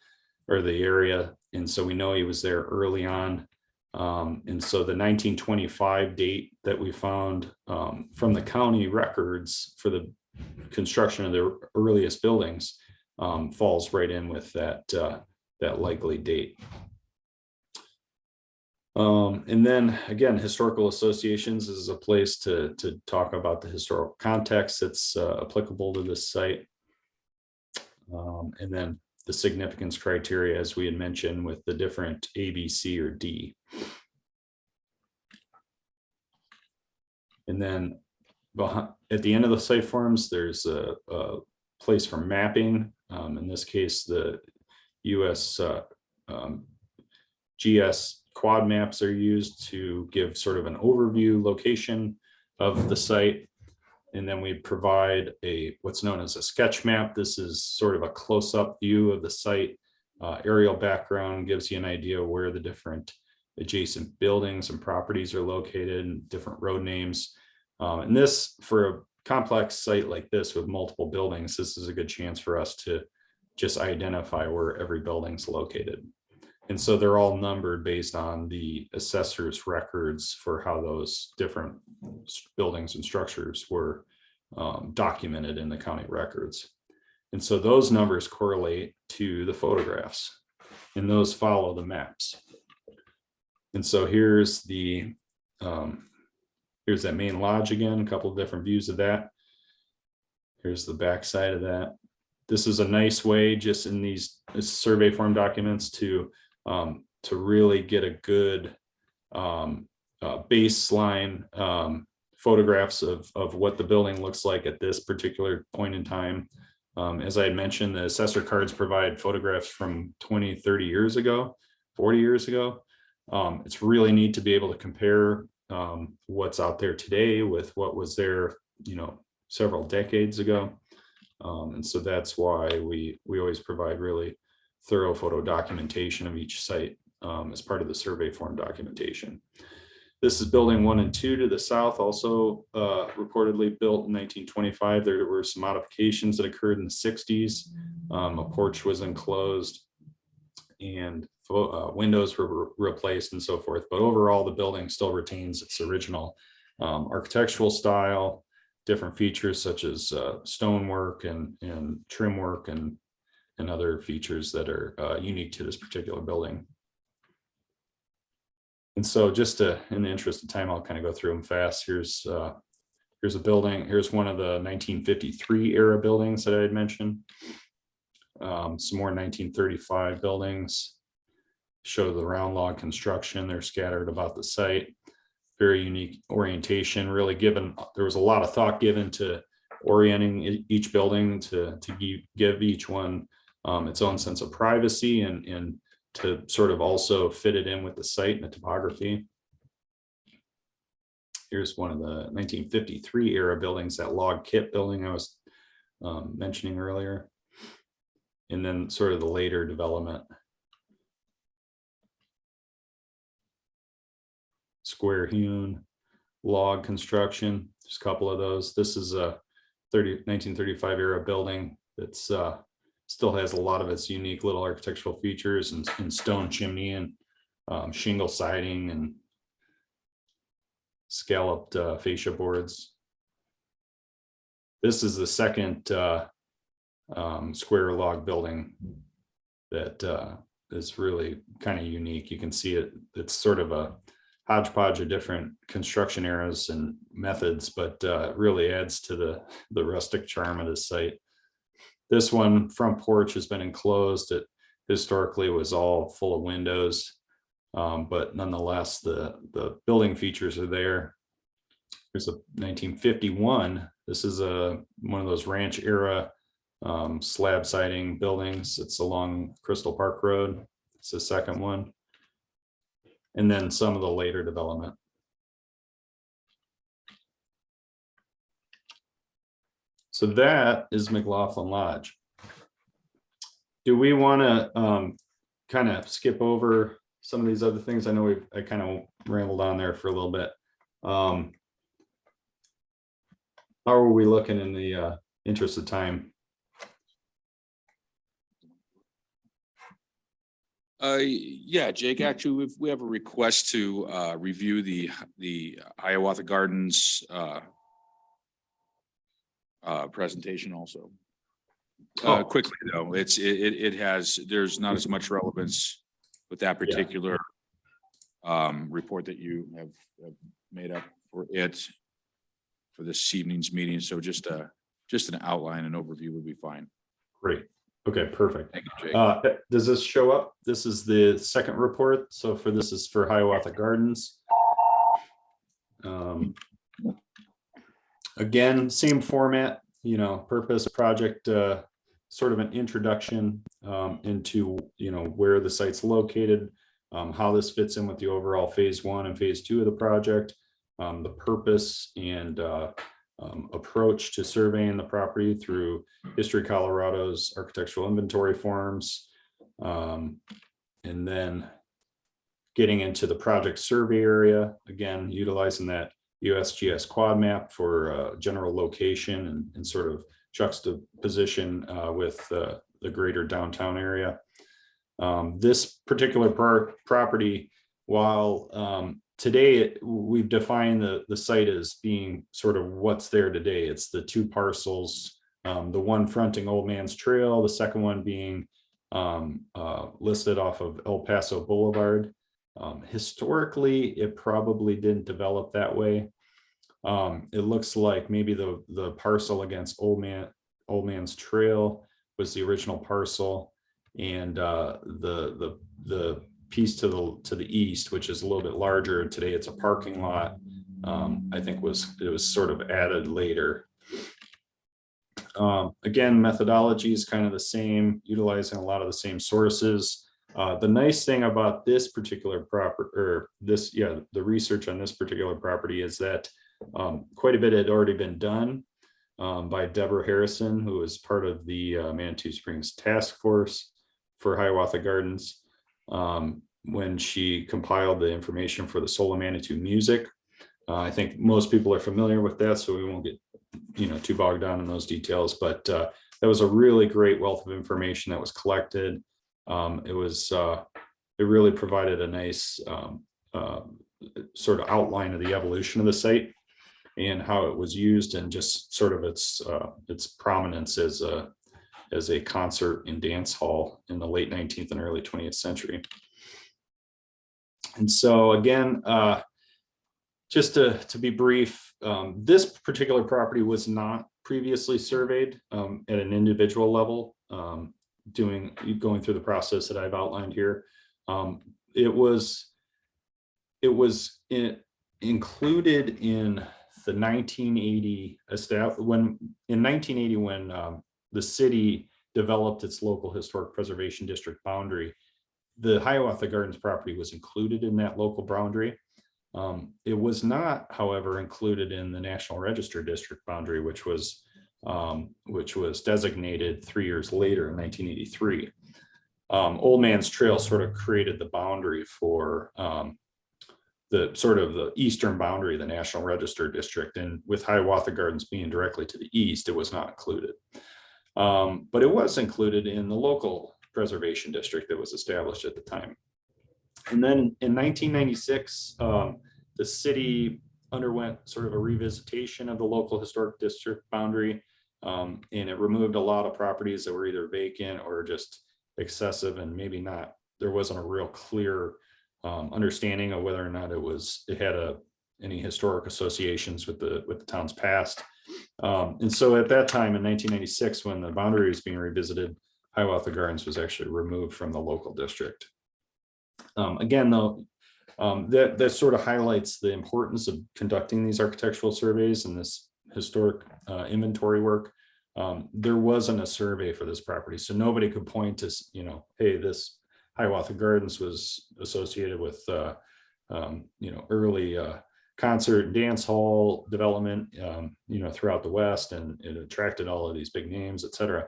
Speaker 4: or the area, and so we know he was there early on. And so the 1925 date that we found from the county records for the construction of the earliest buildings falls right in with that likely date. And then again, historical associations is a place to talk about the historical context that's applicable to this site. And then the significance criteria, as we had mentioned, with the different A, B, C, or D. And then at the end of the site forms, there's a place for mapping. In this case, the US GS quad maps are used to give sort of an overview location of the site. And then we provide what's known as a sketch map. This is sort of a close-up view of the site. Aerial background gives you an idea of where the different adjacent buildings and properties are located and different road names. And this, for a complex site like this with multiple buildings, this is a good chance for us to just identify where every building's located. And so they're all numbered based on the assessor's records for how those different buildings and structures were documented in the county records. And so those numbers correlate to the photographs. and those follow the maps. And so here's the here's that main lodge again, a couple of different views of that. Here's the back side of that. This is a nice way, just in these survey form documents, to really get a good baseline photographs of what the building looks like at this particular point in time. As I had mentioned, the assessor cards provide photographs from 20, 30 years ago, 40 years ago. It's really neat to be able to compare what's out there today with what was there, several decades ago. And so that's why we always provide really thorough photo documentation of each site as part of the survey form documentation. This is building 1 and 2 to the south, also reportedly built in 1925. There were some modifications that occurred in the 60s. A porch was enclosed and windows were replaced and so forth. But overall, the building still retains its original architectural style, different features such as stonework and trim work and other features that are unique to this particular building. And so just in the interest of time, I'll kind of go through them fast. Here's a building. Here's one of the 1953 era buildings that I had mentioned. Some more 1935 buildings show the round log construction. They're scattered about the site. Very unique orientation, really given, there was a lot of thought given to orienting each building to give each one its own sense of privacy and to sort of also fit it in with the site and the topography. Here's one of the 1953 era buildings, that log kit building I was mentioning earlier. And then sort of the later development. Square hewn log construction. There's a couple of those. This is a 1935 era building that's still has a lot of its unique little architectural features and stone chimney and shingle siding and scalloped fascia boards. This is the second square log building that is really kind of unique. You can see it. It's sort of a hodgepodge of different construction eras and methods, but really adds to the rustic charm of the site. This one, front porch, has been enclosed. It historically was all full of windows, but nonetheless, the building features are there. There's a 1951. This is one of those ranch era slab siding buildings. It's along Crystal Park Road. It's the second one. And then some of the later development. So that is McLaughlin Lodge. Do we want to kind of skip over some of these other things? I know I kind of rambled on there for a little bit. How are we looking in the interest of time?
Speaker 5: Yeah, Jake, actually, we have a request to review the Hiawatha Gardens presentation also. Quickly though, there's not as much relevance with that particular report that you have made up for this evening's meeting. So just an outline and overview would be fine.
Speaker 4: Great. Okay, perfect.
Speaker 5: Thank you, Jake.
Speaker 4: Does this show up? This is the second report. So this is for Hiawatha Gardens. Again, same format, purpose, project, sort of an introduction into, where the site's located, how this fits in with the overall phase 1 and phase 2 of the project, the purpose and approach to surveying the property through History Colorado's architectural inventory forms, and then getting into the project survey area, again, utilizing that USGS quad map for general location and sort of juxtaposition with the greater downtown area. This particular property, while today we've defined the site as being sort of what's there today. It's the two parcels, the one fronting Old Man's Trail, the second one being listed off of El Paso Boulevard. Historically, it probably didn't develop that way. It looks like maybe the parcel against Old Man's Trail was the original parcel, and the piece to the east, which is a little bit larger today, it's a parking lot. I think it was sort of added later. Again, methodology is kind of the same, utilizing a lot of the same sources. The nice thing about this particular property, or the research on this particular property, is that quite a bit had already been done by Deborah Harrison, who was part of the Manitou Springs Task Force for Hiawatha Gardens, when she compiled the information for the Soul of Manitou music. I think most people are familiar with that, so we won't get too bogged down in those details, but that was a really great wealth of information that was collected. It really provided a nice sort of outline of the evolution of the site and how it was used, and just sort of its prominence as a concert and dance hall in the late 19th and early 20th century. And so again, just to be brief, this particular property was not previously surveyed at an individual level, going through the process that I've outlined here. It was included in the 1980 when the city developed its local historic preservation district boundary. The Hiawatha Gardens property was included in that local boundary. It was not, however, included in the National Register district boundary, which was designated 3 years later in 1983. Old Man's Trail sort of created the boundary for the eastern boundary of the National Register district, and with Hiawatha Gardens being directly to the east, it was not included. But it was included in the local preservation district that was established at the time. And then in 1996, the city underwent sort of a revisitation of the local historic district boundary, and it removed a lot of properties that were either vacant or just excessive, and maybe not, there wasn't a real clear understanding of whether or not it had any historic associations with the town's past. And so at that time in 1996, when the boundary was being revisited, Hiawatha Gardens was actually removed from the local district. Again, though, that sort of highlights the importance of conducting these architectural surveys and this historic inventory work. There wasn't a survey for this property, so nobody could point to, hey, this Hiawatha Gardens was associated with, early concert and dance hall development, throughout the West, and it attracted all of these big names, et cetera.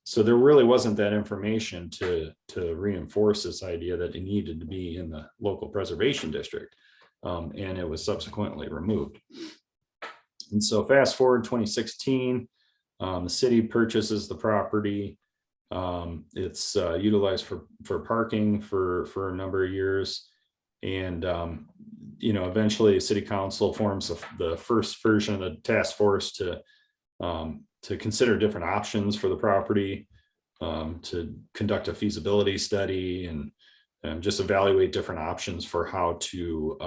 Speaker 4: So there really wasn't that information to reinforce this idea that it needed to be in the local preservation district, and it was subsequently removed. And so fast forward 2016, the city purchases the property. It's utilized for parking for a number of years, and eventually city council forms the first version of the task force to consider different options for the property, to conduct a feasibility study, and just evaluate different options for how to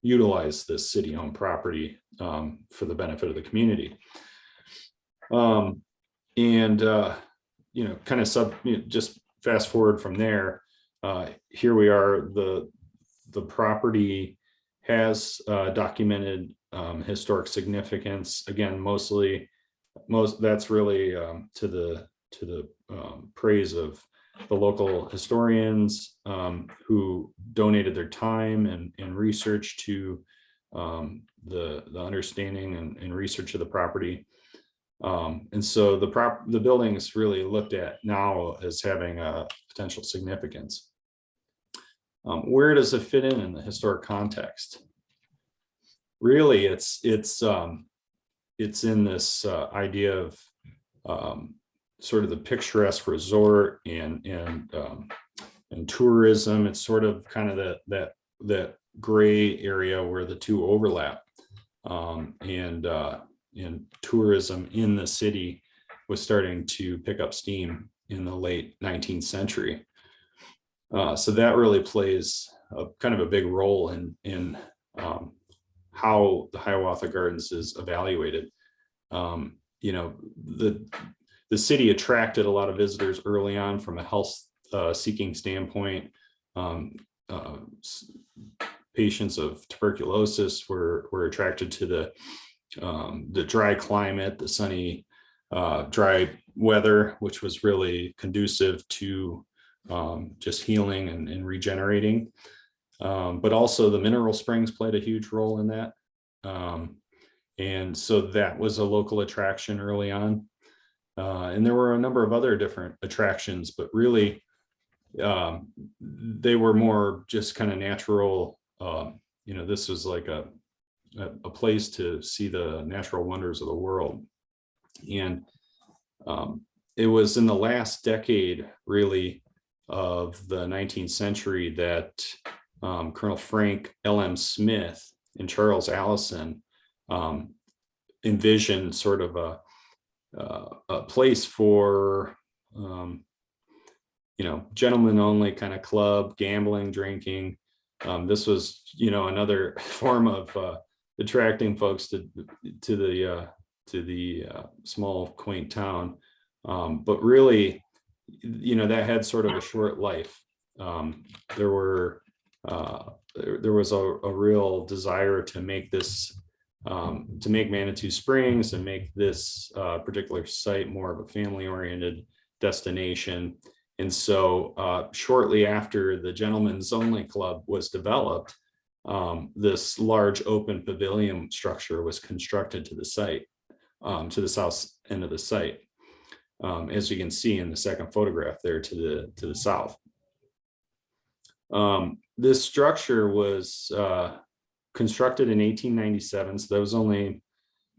Speaker 4: utilize this city-owned property for the benefit of the community. Just fast forward from there, here we are. The property has documented historic significance. Again, that's really to the praise of the local historians who donated their time and research to the understanding and research of the property. And so the building is really looked at now as having a potential significance. Where does it fit in the historic context? Really, it's in this idea of sort of the picturesque resort and tourism. It's sort of kind of that gray area where the two overlap, and tourism in the city was starting to pick up steam in the late 19th century. So that really plays a kind of a big role in how the Hiawatha Gardens is evaluated. You know, the city attracted a lot of visitors early on from a health seeking standpoint. Patients of tuberculosis were attracted to the dry climate, the sunny, dry weather, which was really conducive to just healing and regenerating. But also the mineral springs played a huge role in that. And so that was a local attraction early on. And there were a number of other different attractions, but really they were more just kind of natural. You know, this was like a place to see the natural wonders of the world. And it was in the last decade, really, of the 19th century that Colonel Frank L.M. Smith and Charles Allison envisioned sort of a place for, you know, gentlemen only kind of club, gambling, drinking. This was, you know, another form of attracting folks to the small quaint town. But really, you know, that had sort of a short life. There was a real desire to make this, to make Manitou Springs and make this particular site more of a family-oriented destination. And so shortly after the Gentlemen's Only Club was developed, this large open pavilion structure was constructed to the site, to the south end of the site, as you can see in the second photograph there to the south. This structure was constructed in 1897, so that was only,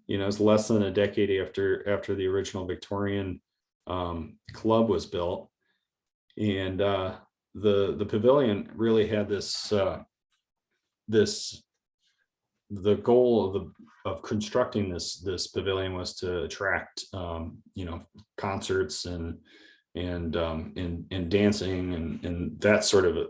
Speaker 4: you know, it was less than a decade after the original Victorian club was built. And the pavilion really had this the goal of constructing this pavilion was to attract you know, concerts and dancing and that sort of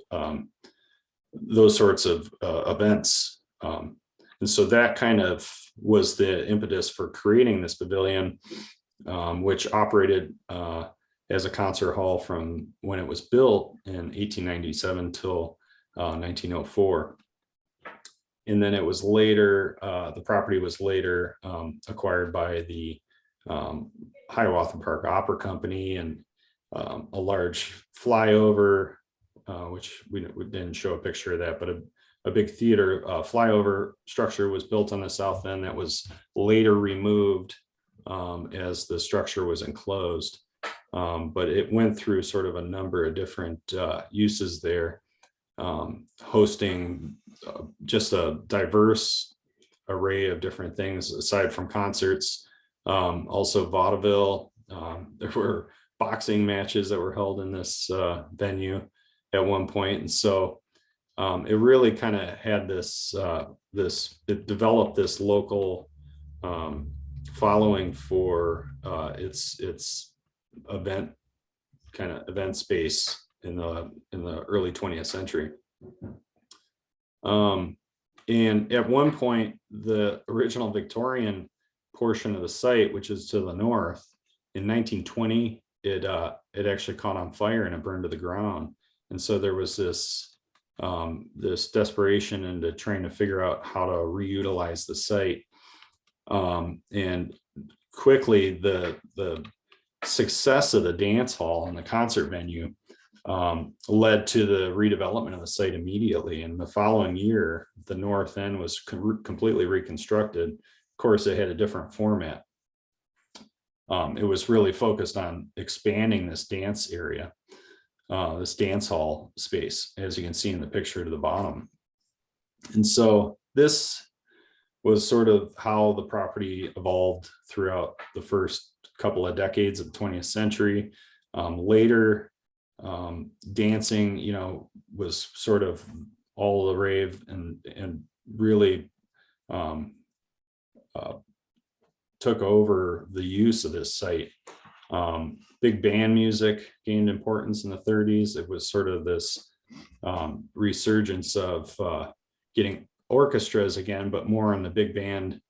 Speaker 4: those sorts of events. And so that kind of was the impetus for creating this pavilion, which operated as a concert hall from when it was built in 1897 till 1904. And then it was later, the property was later acquired by the Hiawatha Park Opera Company, and a large flyover, which we didn't show a picture of that, but a big theater flyover structure was built on the south end that was later removed as the structure was enclosed. But it went through sort of a number of different uses there, hosting just a diverse array of different things aside from concerts, also vaudeville. There were boxing matches that were held in this venue at one point. And so it really kind of had this, it developed this local following for its event space in the early 20th century. And at one point, the original Victorian portion of the site, which is to the north, in 1920, it actually caught on fire and it burned to the ground. And so there was this desperation into trying to figure out how to reutilize the site. And quickly, the success of the dance hall and the concert venue led to the redevelopment of the site immediately. And the following year, the north end was completely reconstructed. Of course, it had a different format. It was really focused on expanding this dance area, this dance hall space, as you can see in the picture to the bottom. And so this was sort of how the property evolved throughout the first couple of decades of the 20th century. Later, dancing, you know, was sort of all the rave and really took over the use of this site. Big band music gained importance in the 30s. It was sort of this resurgence of getting orchestras again, but more on the big band,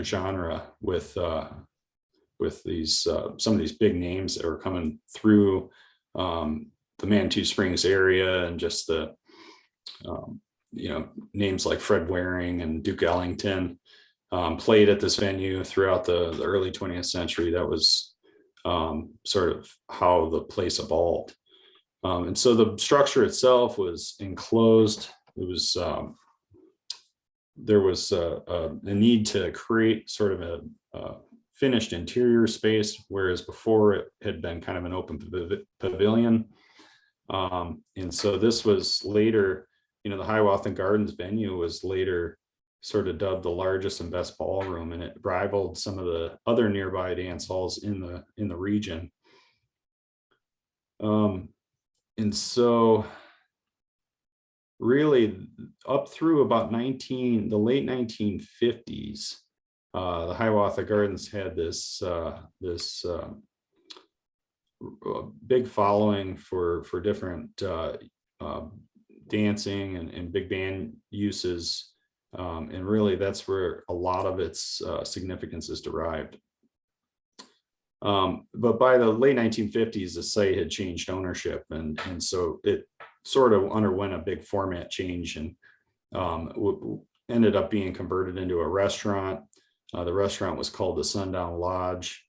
Speaker 4: genre with these some of these big names that were coming through the Manitou Springs area, and just the names like Fred Waring and Duke Ellington played at this venue throughout the early 20th century. That was sort of how the place evolved. And so the structure itself was enclosed. It was there was a need to create sort of a finished interior space, whereas before it had been kind of an open pavilion. And so this was later, the Hiawatha Gardens venue was later sort of dubbed the largest and best ballroom, and it rivaled some of the other nearby dance halls in the region. And so really up through about the late 1950s, the Hiawatha Gardens had this big following for different dancing and big band uses. And really that's where a lot of its significance is derived. But by the late 1950s, the site had changed ownership, and so it sort of underwent a big format change, and ended up being converted into a restaurant. The restaurant was called the Sundown Lodge,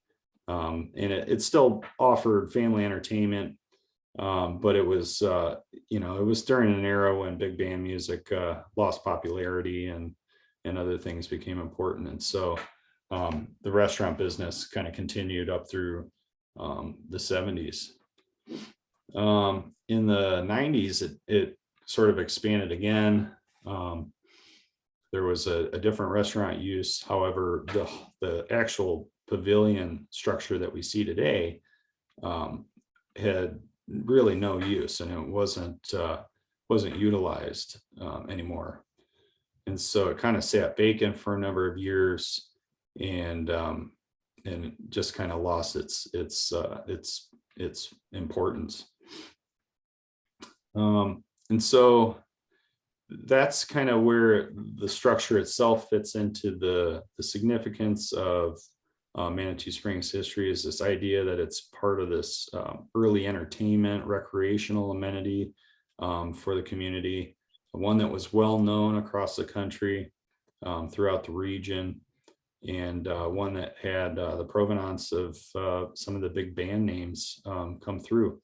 Speaker 4: and it still offered family entertainment, but it was it was during an era when big band music lost popularity and other things became important, and so the restaurant business kind of continued up through the 70s. In the 90s, it sort of expanded again. There was a different restaurant use. However, the actual pavilion structure that we see today had really no use, and it wasn't utilized anymore. And so it kind of sat vacant for a number of years, and just kind of lost its importance. And so that's kind of where the structure itself fits into the significance of Manitou Springs history, is this idea that it's part of this early entertainment, recreational amenity for the community, one that was well known across the country, throughout the region, and one that had the provenance of some of the big band names come through.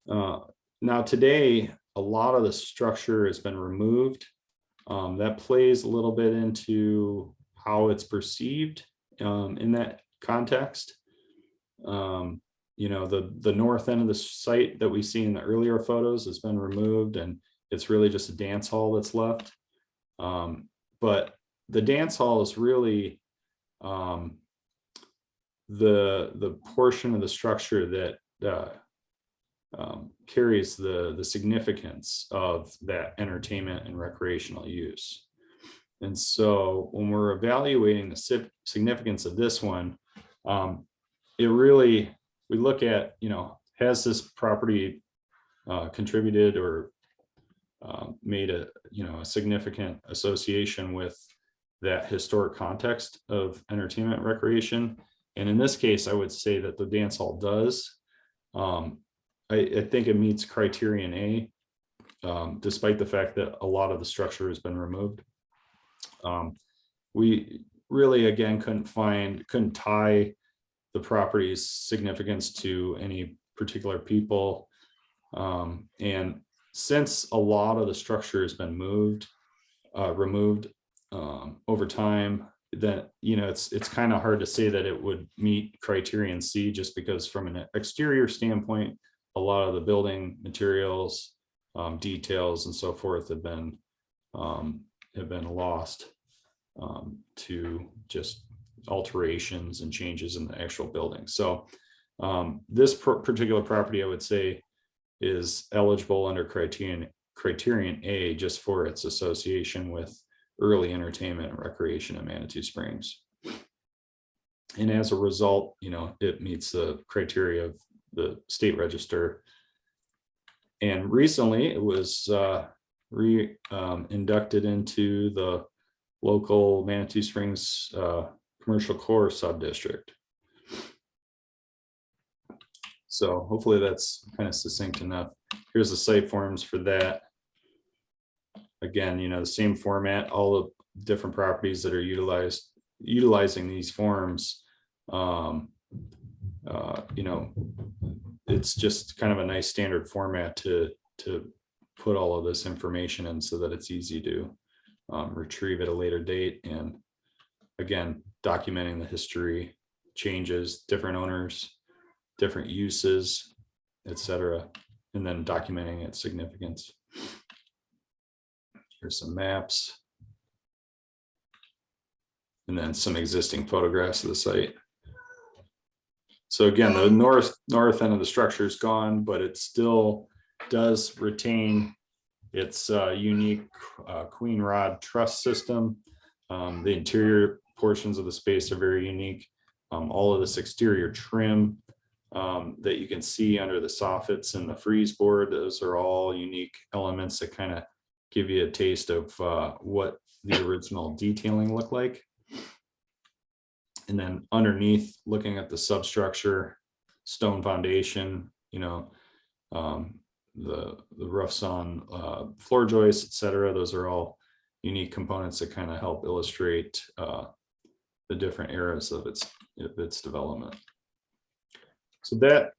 Speaker 4: Now today, a lot of the structure has been removed. That plays a little bit into how it's perceived in that context. The north end of the site that we see in the earlier photos has been removed, and it's really just a dance hall that's left. But the dance hall is really the portion of the structure that carries the significance of that entertainment and recreational use. And so when we're evaluating the significance of this one, we look at, has this property contributed or made a significant association with that historic context of entertainment and recreation. And in this case, I would say that the dance hall does. I think it meets criterion A, despite the fact that a lot of the structure has been removed. We really, again, couldn't tie the property's significance to any particular people. And since a lot of the structure has been removed over time, that it's kind of hard to say that it would meet criterion C, just because from an exterior standpoint, a lot of the building materials, details, and so forth have been lost to just alterations and changes in the actual building. So this particular property, I would say, is eligible under criterion A, just for its association with early entertainment and recreation in Manitou Springs. And as a result, it meets the criteria of the state register. And recently it was inducted into the local Manitou Springs commercial core sub-district. So hopefully that's kind of succinct enough. Here's the site forms for that. Again, the same format, all the different properties that are utilizing these forms. It's just kind of a nice standard format to put all of this information in so that it's easy to retrieve at a later date. And again, documenting the history, changes, different owners, different uses, etc., and then documenting its significance. Here's some maps. And then some existing photographs of the site. So again, the north end of the structure is gone, but it still does retain its unique queen rod truss system. The interior portions of the space are very unique. All of this exterior trim that you can see under the soffits and the frieze board, those are all unique elements that kind of give you a taste of what the original detailing looked like. And then underneath, looking at the substructure, stone foundation, the rough sawn floor joists, etc. Those are all unique components that kind of help illustrate the different eras of its development. So that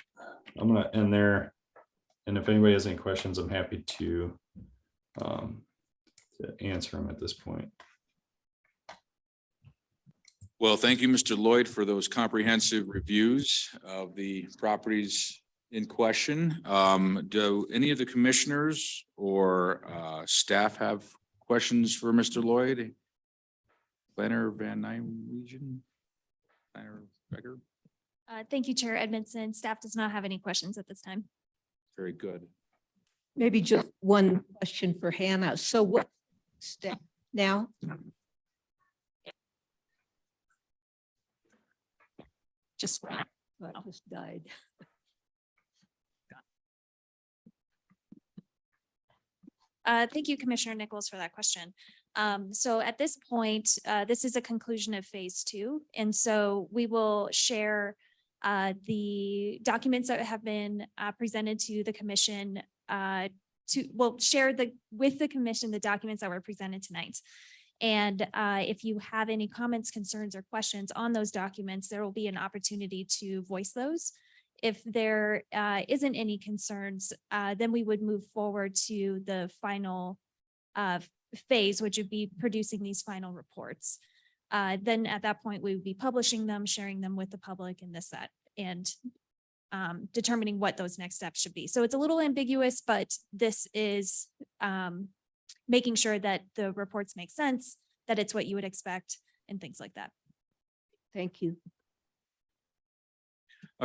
Speaker 4: I'm going to end there. And if anybody has any questions, I'm happy to answer them at this point.
Speaker 5: Well, thank you, Mr. Lloyd, for those comprehensive reviews of the properties in question. Do any of the commissioners or staff have questions for Mr. Lloyd? Planner Van Nijmegen? Planner Becker?
Speaker 9: Thank you, Chair Edmondson. Staff does not have any questions at this time.
Speaker 5: Very good.
Speaker 7: Maybe just one question for Hannah. So what step now? Just died.
Speaker 9: Thank you, Commissioner Nichols, for that question. So at this point, this is a conclusion of phase 2. And so we will share the documents that have been presented to the commission we'll share with the commission the documents that were presented tonight. And if you have any comments, concerns, or questions on those documents, there will be an opportunity to voice those. If there isn't any concerns, then we would move forward to the final phase, which would be producing these final reports. Then at that point, we would be publishing them, sharing them with the public and and determining what those next steps should be. So it's a little ambiguous, but this is making sure that the reports make sense, that it's what you would expect and things like that.
Speaker 7: Thank you.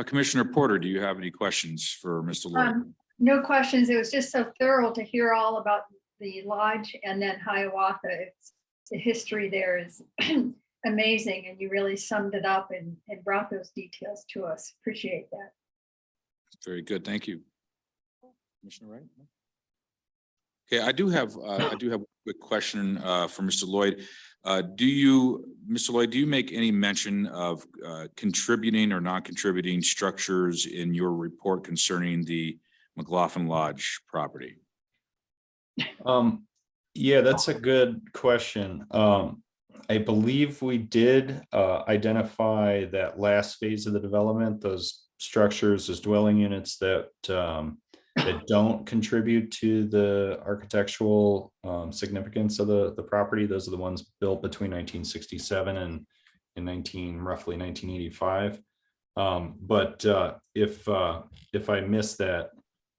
Speaker 5: Commissioner Porter, do you have any questions for Mr. Lloyd?
Speaker 3: No questions. It was just so thorough to hear all about the lodge and then Hiawatha. The history there is amazing, and you really summed it up and brought those details to us. Appreciate that.
Speaker 5: Very good. Thank you. Commissioner Wright? Okay, I do have a quick question for Mr. Lloyd. Mr. Lloyd, do you make any mention of contributing or non-contributing structures in your report concerning the McLaughlin Lodge property?
Speaker 4: Yeah, that's a good question. I believe we did identify that last phase of the development, those structures as dwelling units that don't contribute to the architectural significance of the property. Those are the ones built between 1967 and roughly 1985. But if I missed that,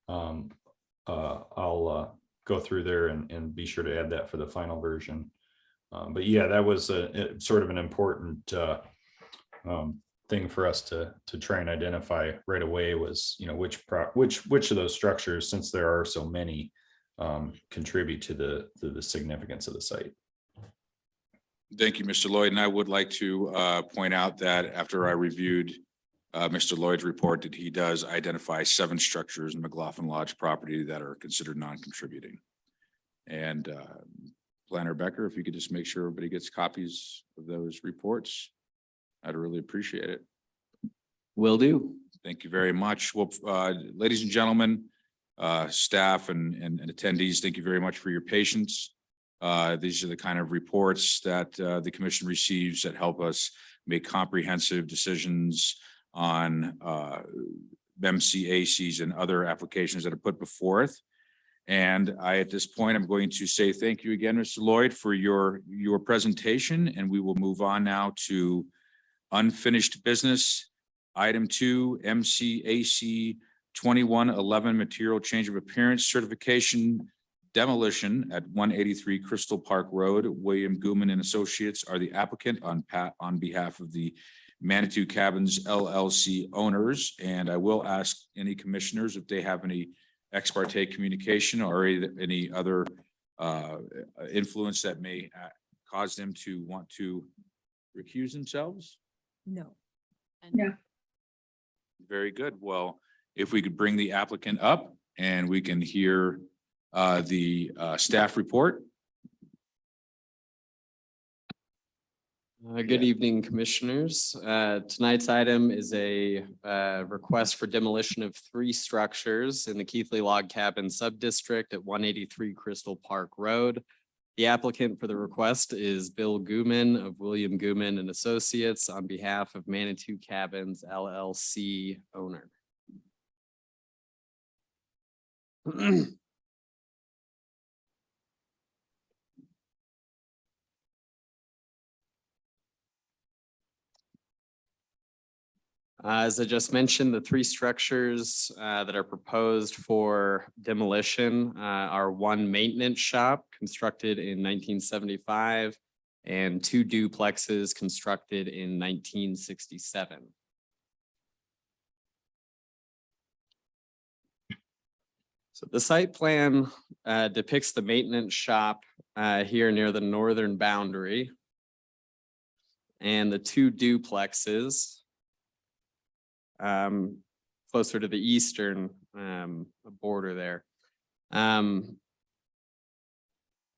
Speaker 4: I'll go through there and be sure to add that for the final version. But yeah, that was sort of an important thing for us to try and identify right away was, which of those structures, since there are so many, contribute to the significance of the site.
Speaker 5: Thank you, Mr. Lloyd. And I would like to point out that after I reviewed Mr. Lloyd's report, that he does identify 7 structures in McLaughlin Lodge property that are considered non-contributing. And Planner Becker, if you could just make sure everybody gets copies of those reports, I'd really appreciate it.
Speaker 1: Will do.
Speaker 5: Thank you very much. Well, ladies and gentlemen, staff and attendees, thank you very much for your patience. These are the kind of reports that the commission receives that help us make comprehensive decisions on MCACs and other applications that are put before it. And at this point, I'm going to say thank you again, Mr. Lloyd, for your presentation, and we will move on now to unfinished business. Item 2, MCAC 2111 material change of appearance certification demolition at 183 Crystal Park Road. William Gooman and Associates are the applicant on behalf of the Manitou Cabins LLC owners. And I will ask any commissioners if they have any ex parte communication or any other influence that may cause them to want to recuse themselves.
Speaker 7: No.
Speaker 3: Yeah.
Speaker 5: Very good. Well, if we could bring the applicant up and we can hear the staff report.
Speaker 1: Good evening, commissioners. Tonight's item is a request for demolition of 3 structures in the Keithley Log Cabin Subdistrict at 183 Crystal Park Road. The applicant for the request is Bill Gooman of William Gooman and Associates on behalf of Manitou Cabins LLC owner. As I just mentioned, the 3 structures that are proposed for demolition are 1 maintenance shop constructed in 1975 and 2 duplexes constructed in 1967. So the site plan depicts the maintenance shop here near the northern boundary and the 2 duplexes closer to the eastern border there.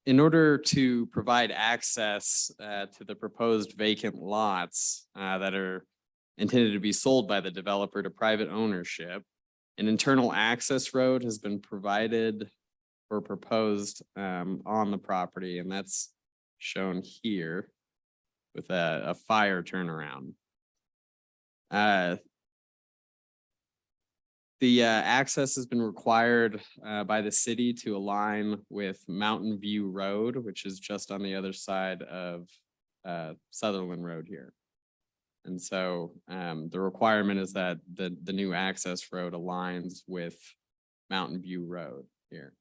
Speaker 1: In order to provide access to the proposed vacant lots that are intended to be sold by the developer to private ownership, an internal access road has been provided or proposed on the property, and that's shown here with a fire turnaround. The access has been required by the city to align with Mountain View Road, which is just on the other side of Sutherland Road here. And so the requirement is that the new access road aligns with Mountain View Road here.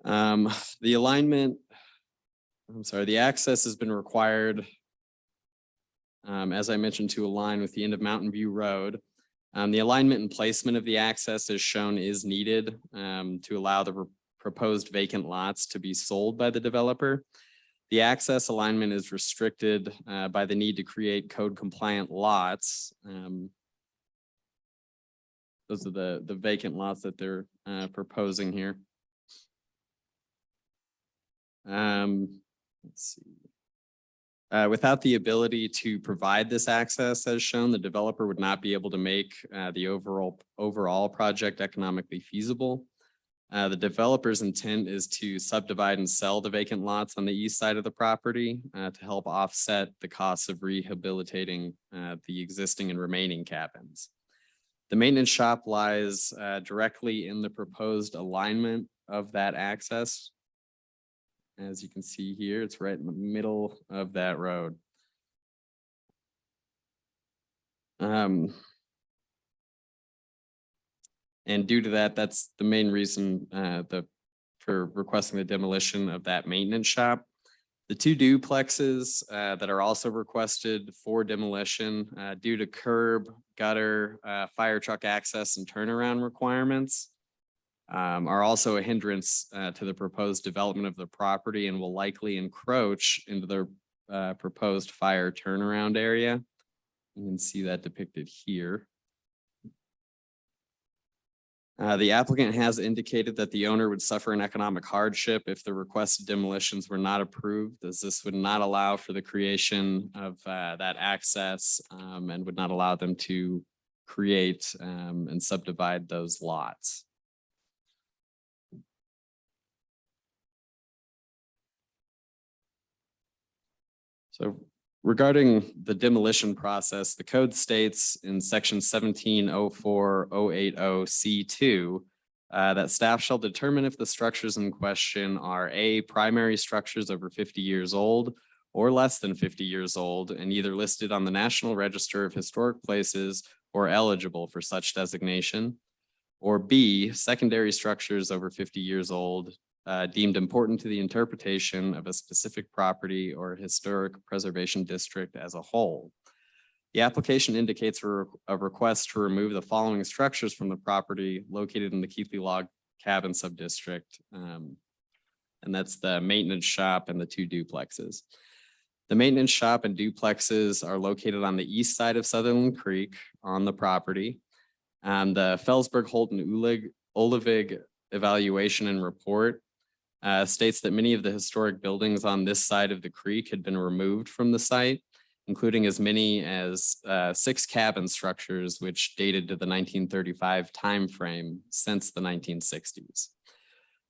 Speaker 1: The access has been required, as I mentioned, to align with the end of Mountain View Road. The alignment and placement of the access as shown is needed to allow the proposed vacant lots to be sold by the developer. The access alignment is restricted by the need to create code compliant lots. Those are the vacant lots that they're proposing here. Let's see. Without the ability to provide this access as shown, the developer would not be able to make the overall project economically feasible. The developer's intent is to subdivide and sell the vacant lots on the east side of the property to help offset the costs of rehabilitating the existing and remaining cabins. The maintenance shop lies directly in the proposed alignment of that access. As you can see here, it's right in the middle of that road. And due to that, that's the main reason for requesting the demolition of that maintenance shop. The 2 duplexes that are also requested for demolition due to curb, gutter, fire truck access and turnaround requirements. are also a hindrance to the proposed development of the property and will likely encroach into the proposed fire turnaround area. You can see that depicted here. The applicant has indicated that the owner would suffer an economic hardship if the requested demolitions were not approved, as this would not allow for the creation of that access and would not allow them to create and subdivide those lots. So regarding the demolition process, the code states in section 1704-080C2 that staff shall determine if the structures in question are A, primary structures over 50 years old or less than 50 years old and either listed on the National Register of Historic Places or eligible for such designation, or B, secondary structures over 50 years old deemed important to the interpretation of a specific property or historic preservation district as a whole. The application indicates a request to remove the following structures from the property located in the Keithley Log Cabin subdistrict. And that's the maintenance shop and the 2 duplexes. The maintenance shop and duplexes are located on the east side of Sutherland Creek on the property. The Felsberg, Holton, Olivig evaluation and report states that many of the historic buildings on this side of the creek had been removed from the site, including as many as 6 cabin structures, which dated to the 1935 timeframe since the 1960s.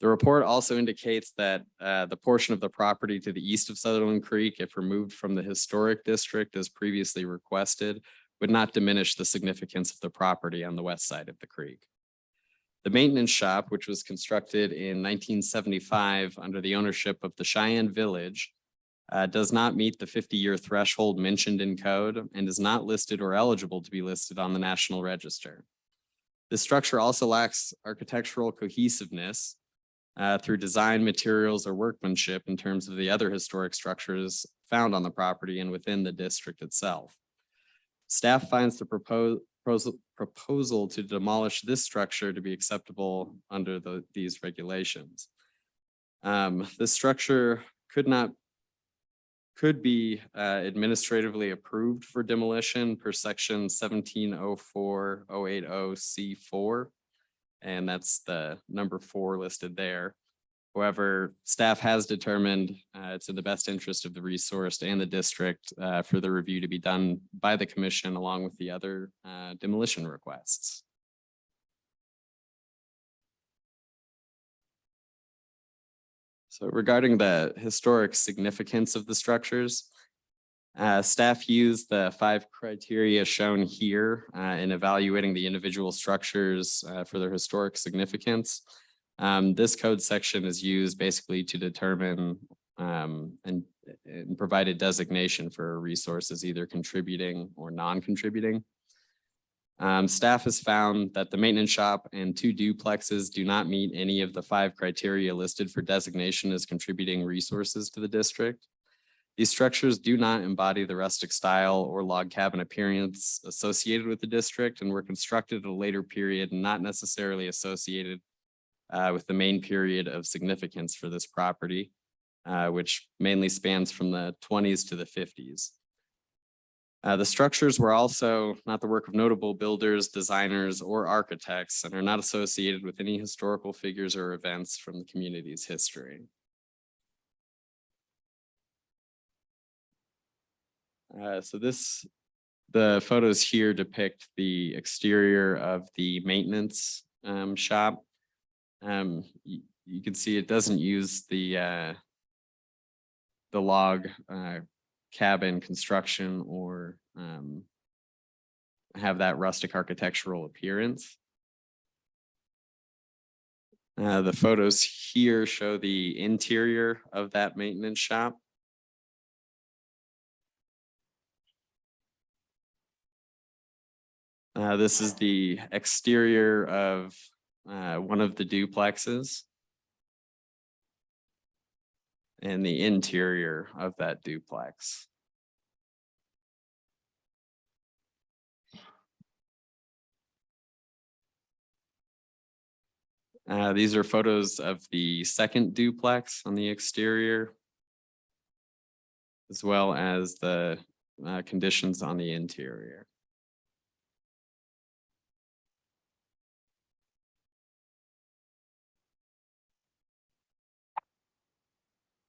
Speaker 1: The report also indicates that the portion of the property to the east of Sutherland Creek, if removed from the historic district as previously requested, would not diminish the significance of the property on the west side of the creek. The maintenance shop, which was constructed in 1975 under the ownership of the Cheyenne Village, does not meet the 50-year threshold mentioned in code and is not listed or eligible to be listed on the National Register. This structure also lacks architectural cohesiveness through design, materials, or workmanship in terms of the other historic structures found on the property and within the district itself. Staff finds the proposal to demolish this structure to be acceptable under these regulations. This structure could be administratively approved for demolition per section 1704-080C4, and that's the number 4 listed there. However, staff has determined it's in the best interest of the resource and the district for the review to be done by the commission along with the other demolition requests. So regarding the historic significance of the structures, staff used the 5 criteria shown here in evaluating the individual structures for their historic significance. This code section is used basically to determine and provide a designation for resources either contributing or non-contributing. Staff has found that the maintenance shop and 2 duplexes do not meet any of the 5 criteria listed for designation as contributing resources to the district. These structures do not embody the rustic style or log cabin appearance associated with the district and were constructed at a later period and not necessarily associated with the main period of significance for this property, which mainly spans from the 20s to the 50s. The structures were also not the work of notable builders, designers, or architects, and are not associated with any historical figures or events from the community's history. The photos here depict the exterior of the maintenance shop. You can see it doesn't use the log cabin construction or have that rustic architectural appearance. The photos here show the interior of that maintenance shop. This is the exterior of one of the duplexes and the interior of that duplex. These are photos of the second duplex on the exterior, as well as the conditions on the interior.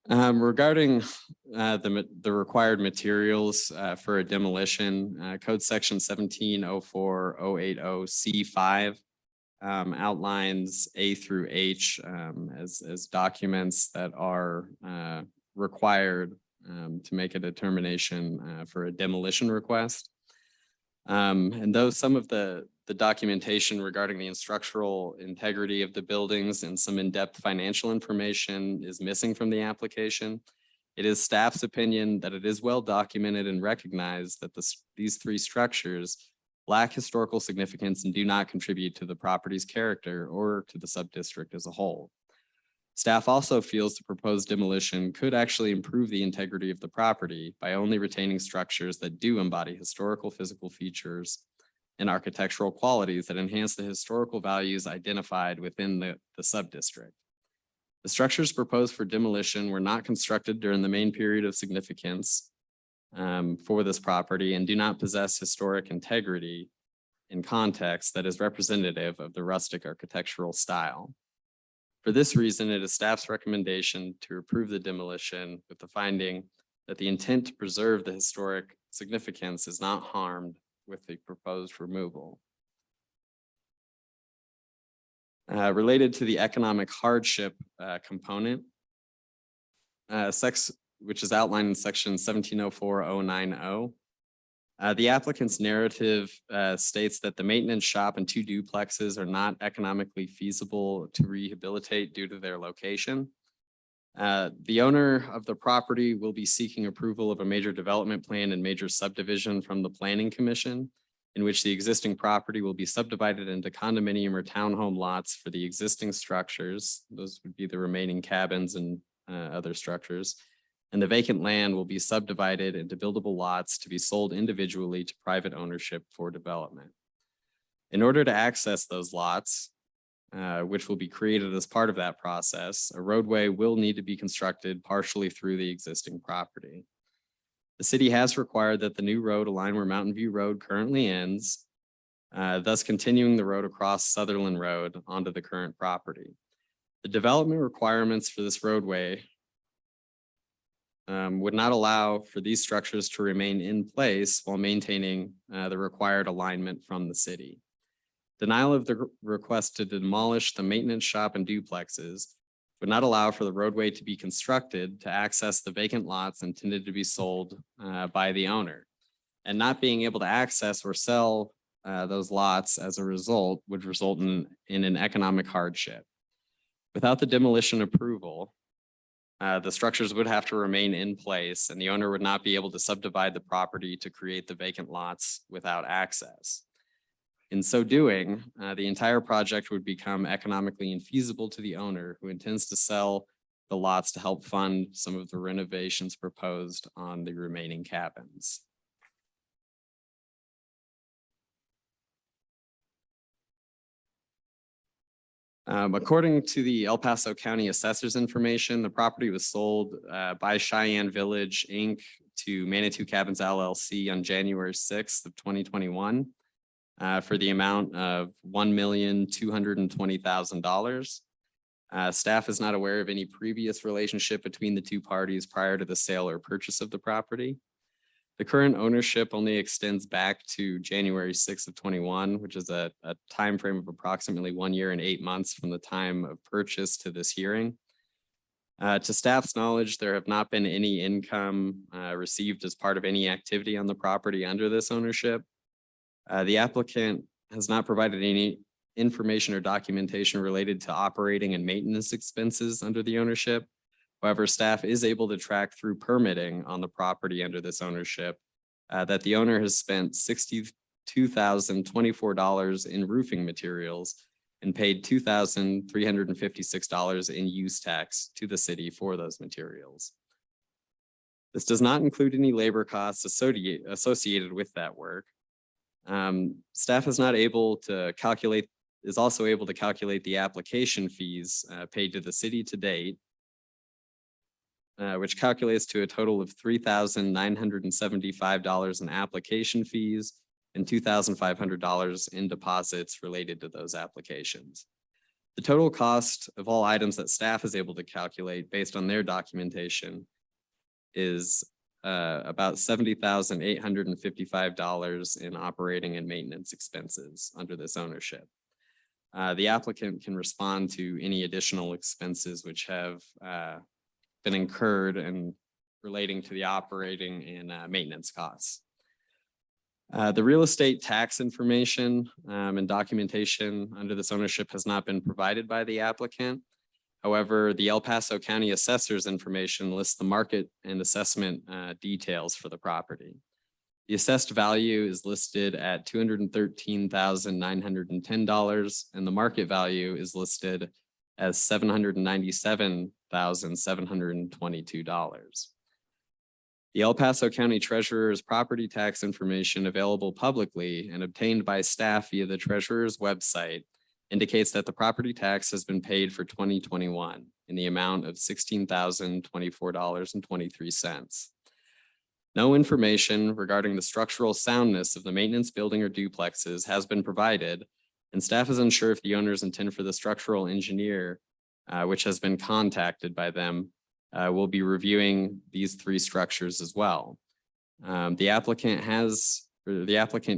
Speaker 1: Regarding the required materials for a demolition, Code Section 1704-080C5 outlines A through H as documents that are required to make a determination for a demolition request. And though some of the documentation regarding the structural integrity of the buildings and some in-depth financial information is missing from the application, it is staff's opinion that it is well documented and recognized that these three structures lack historical significance and do not contribute to the property's character or to the subdistrict as a whole. Staff also feels the proposed demolition could actually improve the integrity of the property by only retaining structures that do embody historical physical features and architectural qualities that enhance the historical values identified within the subdistrict. The structures proposed for demolition were not constructed during the main period of significance for this property and do not possess historic integrity in context that is representative of the rustic architectural style. For this reason, it is staff's recommendation to approve the demolition with the finding that the intent to preserve the historic significance is not harmed with the proposed removal. Related to the economic hardship component, which is outlined in section 1704-090. The applicant's narrative states that the maintenance shop and two duplexes are not economically feasible to rehabilitate due to their location. The owner of the property will be seeking approval of a major development plan and major subdivision from the Planning Commission, in which the existing property will be subdivided into condominium or townhome lots for the existing structures. Those would be the remaining cabins and other structures. And the vacant land will be subdivided into buildable lots to be sold individually to private ownership for development. In order to access those lots, which will be created as part of that process, a roadway will need to be constructed partially through the existing property. The city has required that the new road align where Mountain View Road currently ends, thus continuing the road across Sutherland Road onto the current property. The development requirements for this roadway would not allow for these structures to remain in place while maintaining the required alignment from the city. Denial of the request to demolish the maintenance shop and duplexes would not allow for the roadway to be constructed to access the vacant lots intended to be sold by the owner. And not being able to access or sell those lots as a result would result in an economic hardship. Without the demolition approval, the structures would have to remain in place and the owner would not be able to subdivide the property to create the vacant lots without access. In so doing, the entire project would become economically infeasible to the owner who intends to sell the lots to help fund some of the renovations proposed on the remaining cabins. According to the El Paso County Assessor's information, the property was sold by Cheyenne Village, Inc. to Manitou Cabins LLC on January 6th of 2021 for the amount of $1,220,000. Staff is not aware of any previous relationship between the two parties prior to the sale or purchase of the property. The current ownership only extends back to January 6th of 21, which is a time frame of approximately 1 year and 8 months from the time of purchase to this hearing. To staff's knowledge, there have not been any income received as part of any activity on the property under this ownership. The applicant has not provided any information or documentation related to operating and maintenance expenses under the ownership. However, staff is able to track through permitting on the property under this ownership that the owner has spent $62,024 in roofing materials and paid $2,356 in use tax to the city for those materials. This does not include any labor costs associated with that work. Staff is not able to calculate is also able to calculate the application fees paid to the city to date, which calculates to a total of $3,975 in application fees and $2,500 in deposits related to those applications. The total cost of all items that staff is able to calculate based on their documentation is about $70,855 in operating and maintenance expenses under this ownership. The applicant can respond to any additional expenses which have been incurred and relating to the operating and maintenance costs. The real estate tax information and documentation under this ownership has not been provided by the applicant. However, the El Paso County Assessor's information lists the market and assessment details for the property. The assessed value is listed at $213,910, and the market value is listed as $797,722. The El Paso County Treasurer's property tax information available publicly and obtained by staff via the Treasurer's website indicates that the property tax has been paid for 2021 in the amount of $16,024.23. No information regarding the structural soundness of the maintenance building or duplexes has been provided, and staff is unsure if the owners intend for the structural engineer, which has been contacted by them, will be reviewing these three structures as well. The applicant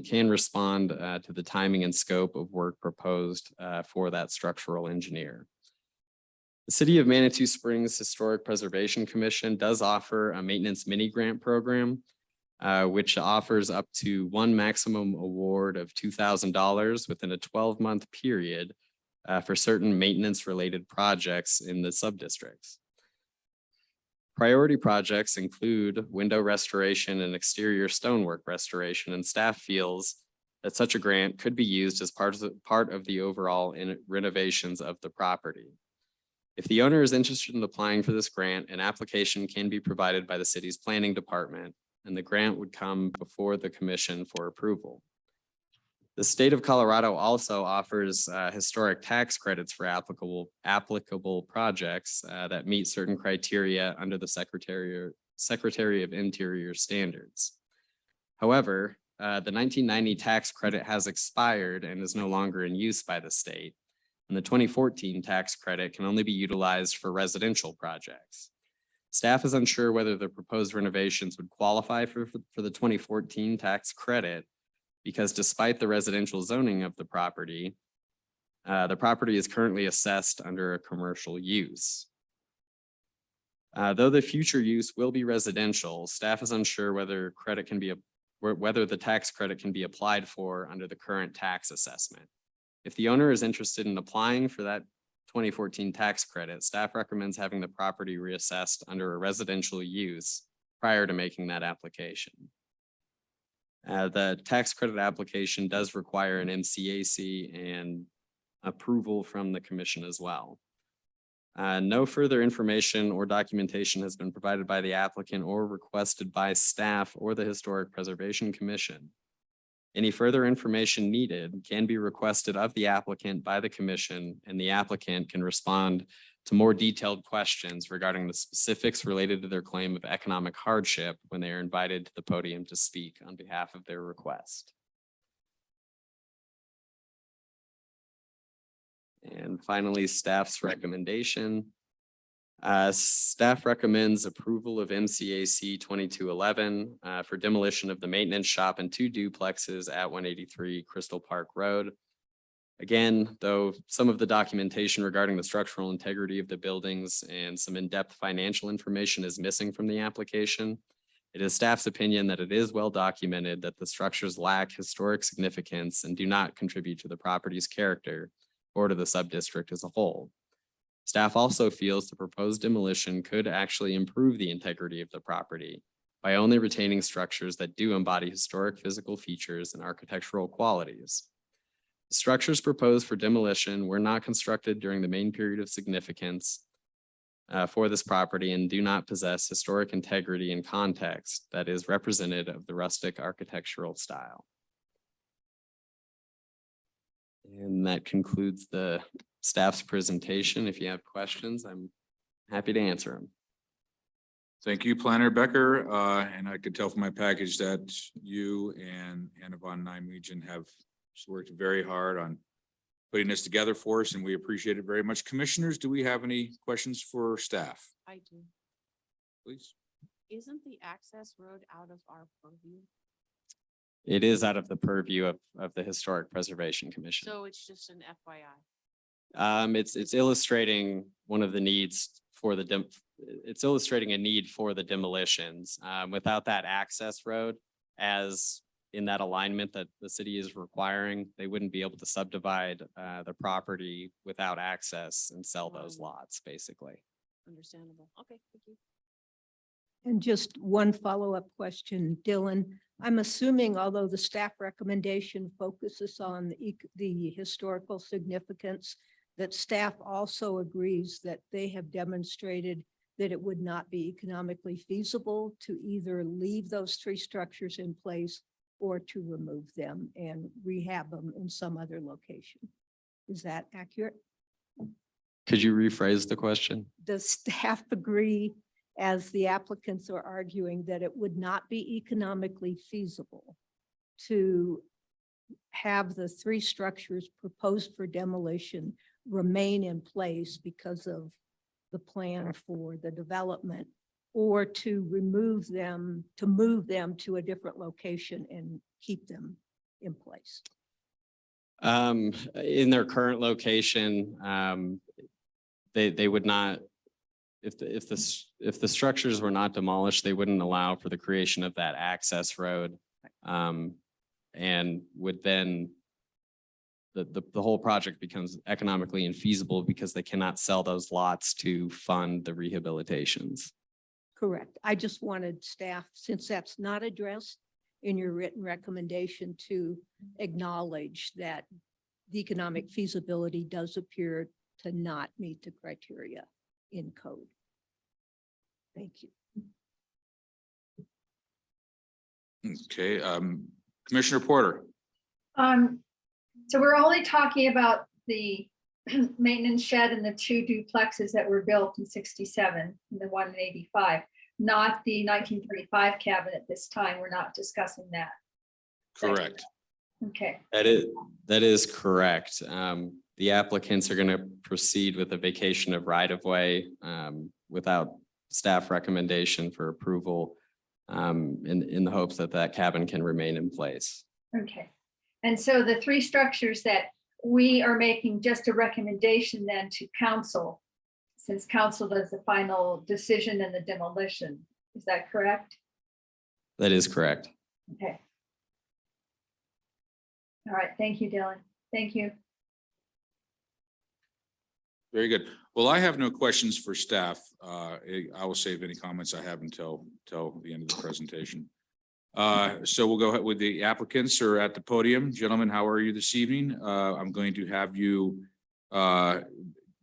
Speaker 1: can respond to the timing and scope of work proposed for that structural engineer. The City of Manitou Springs Historic Preservation Commission does offer a maintenance mini grant program, which offers up to one maximum award of $2,000 within a 12-month period for certain maintenance related projects in the subdistricts. Priority projects include window restoration and exterior stonework restoration, and staff feels that such a grant could be used as part of the overall renovations of the property. If the owner is interested in applying for this grant, an application can be provided by the city's planning department, and the grant would come before the commission for approval. The state of Colorado also offers historic tax credits for applicable projects that meet certain criteria under the Secretary of Interior standards. However, the 1990 tax credit has expired and is no longer in use by the state, and the 2014 tax credit can only be utilized for residential projects. Staff is unsure whether the proposed renovations would qualify for the 2014 tax credit, because despite the residential zoning of the property is currently assessed under a commercial use. Though the future use will be residential, staff is unsure whether the tax credit can be applied for under the current tax assessment. If the owner is interested in applying for that 2014 tax credit, staff recommends having the property reassessed under a residential use prior to making that application. The tax credit application does require an MCAC and approval from the commission as well. No further information or documentation has been provided by the applicant or requested by staff or the Historic Preservation Commission. Any further information needed can be requested of the applicant by the commission, and the applicant can respond to more detailed questions regarding the specifics related to their claim of economic hardship when they are invited to the podium to speak on behalf of their request. And finally, staff's recommendation. Staff recommends approval of MCAC 2211 for demolition of the maintenance shop and 2 duplexes at 183 Crystal Park Road. Again, though some of the documentation regarding the structural integrity of the buildings and some in-depth financial information is missing from the application, it is staff's opinion that it is well documented that the structures lack historic significance and do not contribute to the property's character or to the subdistrict as a whole. Staff also feels the proposed demolition could actually improve the integrity of the property by only retaining structures that do embody historic physical features and architectural qualities. The structures proposed for demolition were not constructed during the main period of significance for this property and do not possess historic integrity and context that is representative of the rustic architectural style. And that concludes the staff's presentation. If you have questions, I'm happy to answer them.
Speaker 5: Thank you, Planner Becker. And I could tell from my package that you and Anna von Nijmegen have worked very hard on putting this together for us, and we appreciate it very much. Commissioners, do we have any questions for staff?
Speaker 8: I do.
Speaker 5: Please.
Speaker 8: Isn't the access road out of our purview?
Speaker 1: It is out of the purview of the Historic Preservation Commission.
Speaker 8: So it's just an FYI.
Speaker 1: It's illustrating one of the needs for the it's illustrating a need for the demolitions. Without that access road, as in that alignment that the city is requiring, they wouldn't be able to subdivide the property without access and sell those lots, basically.
Speaker 8: Understandable. Okay, thank you.
Speaker 7: And just one follow-up question, Dylan. I'm assuming although the staff recommendation focuses on the historical significance, that staff also agrees that they have demonstrated that it would not be economically feasible to either leave those three structures in place or to remove them and rehab them in some other location. Is that accurate?
Speaker 1: Could you rephrase the question?
Speaker 7: Does staff agree, as the applicants are arguing, that it would not be economically feasible to have the three structures proposed for demolition remain in place because of the plan for the development, or to remove them, to move them to a different location and keep them in place?
Speaker 1: In their current location, they would not, if the structures were not demolished, they wouldn't allow for the creation of that access road. And would then, the whole project becomes economically infeasible because they cannot sell those lots to fund the rehabilitations.
Speaker 7: Correct. I just wanted staff, since that's not addressed in your written recommendation, to acknowledge that the economic feasibility does appear to not meet the criteria in code. Thank you.
Speaker 5: Okay, Commissioner Porter.
Speaker 3: So we're only talking about the maintenance shed and the two duplexes that were built in 67 and the one in 85, not the 1935 cabin at this time. We're not discussing that.
Speaker 5: Correct.
Speaker 3: Okay.
Speaker 1: That is correct. The applicants are going to proceed with a vacation of right-of-way without staff recommendation for approval in the hopes that that cabin can remain in place.
Speaker 3: Okay. And so the three structures that we are making just a recommendation then to council, since council does the final decision and the demolition. Is that correct?
Speaker 1: That is correct.
Speaker 3: Okay. All right. Thank you, Dylan. Thank you.
Speaker 5: Very good. Well, I have no questions for staff. I will save any comments I have until the end of the presentation. So we'll go ahead with the applicants are at the podium. Gentlemen, how are you this evening? I'm going to have you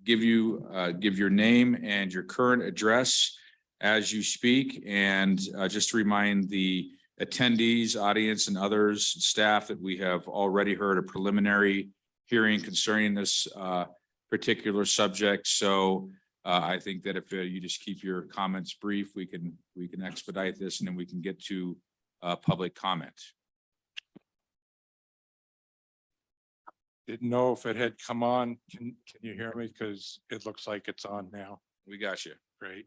Speaker 5: give your name and your current address as you speak. And just to remind the attendees, audience, and others, staff, that we have already heard a preliminary hearing concerning this particular subject. So I think that if you just keep your comments brief, we can expedite this, and then we can get to public comment.
Speaker 10: Didn't know if it had come on. Can you hear me? Because it looks like it's on now.
Speaker 5: We got you.
Speaker 10: Great.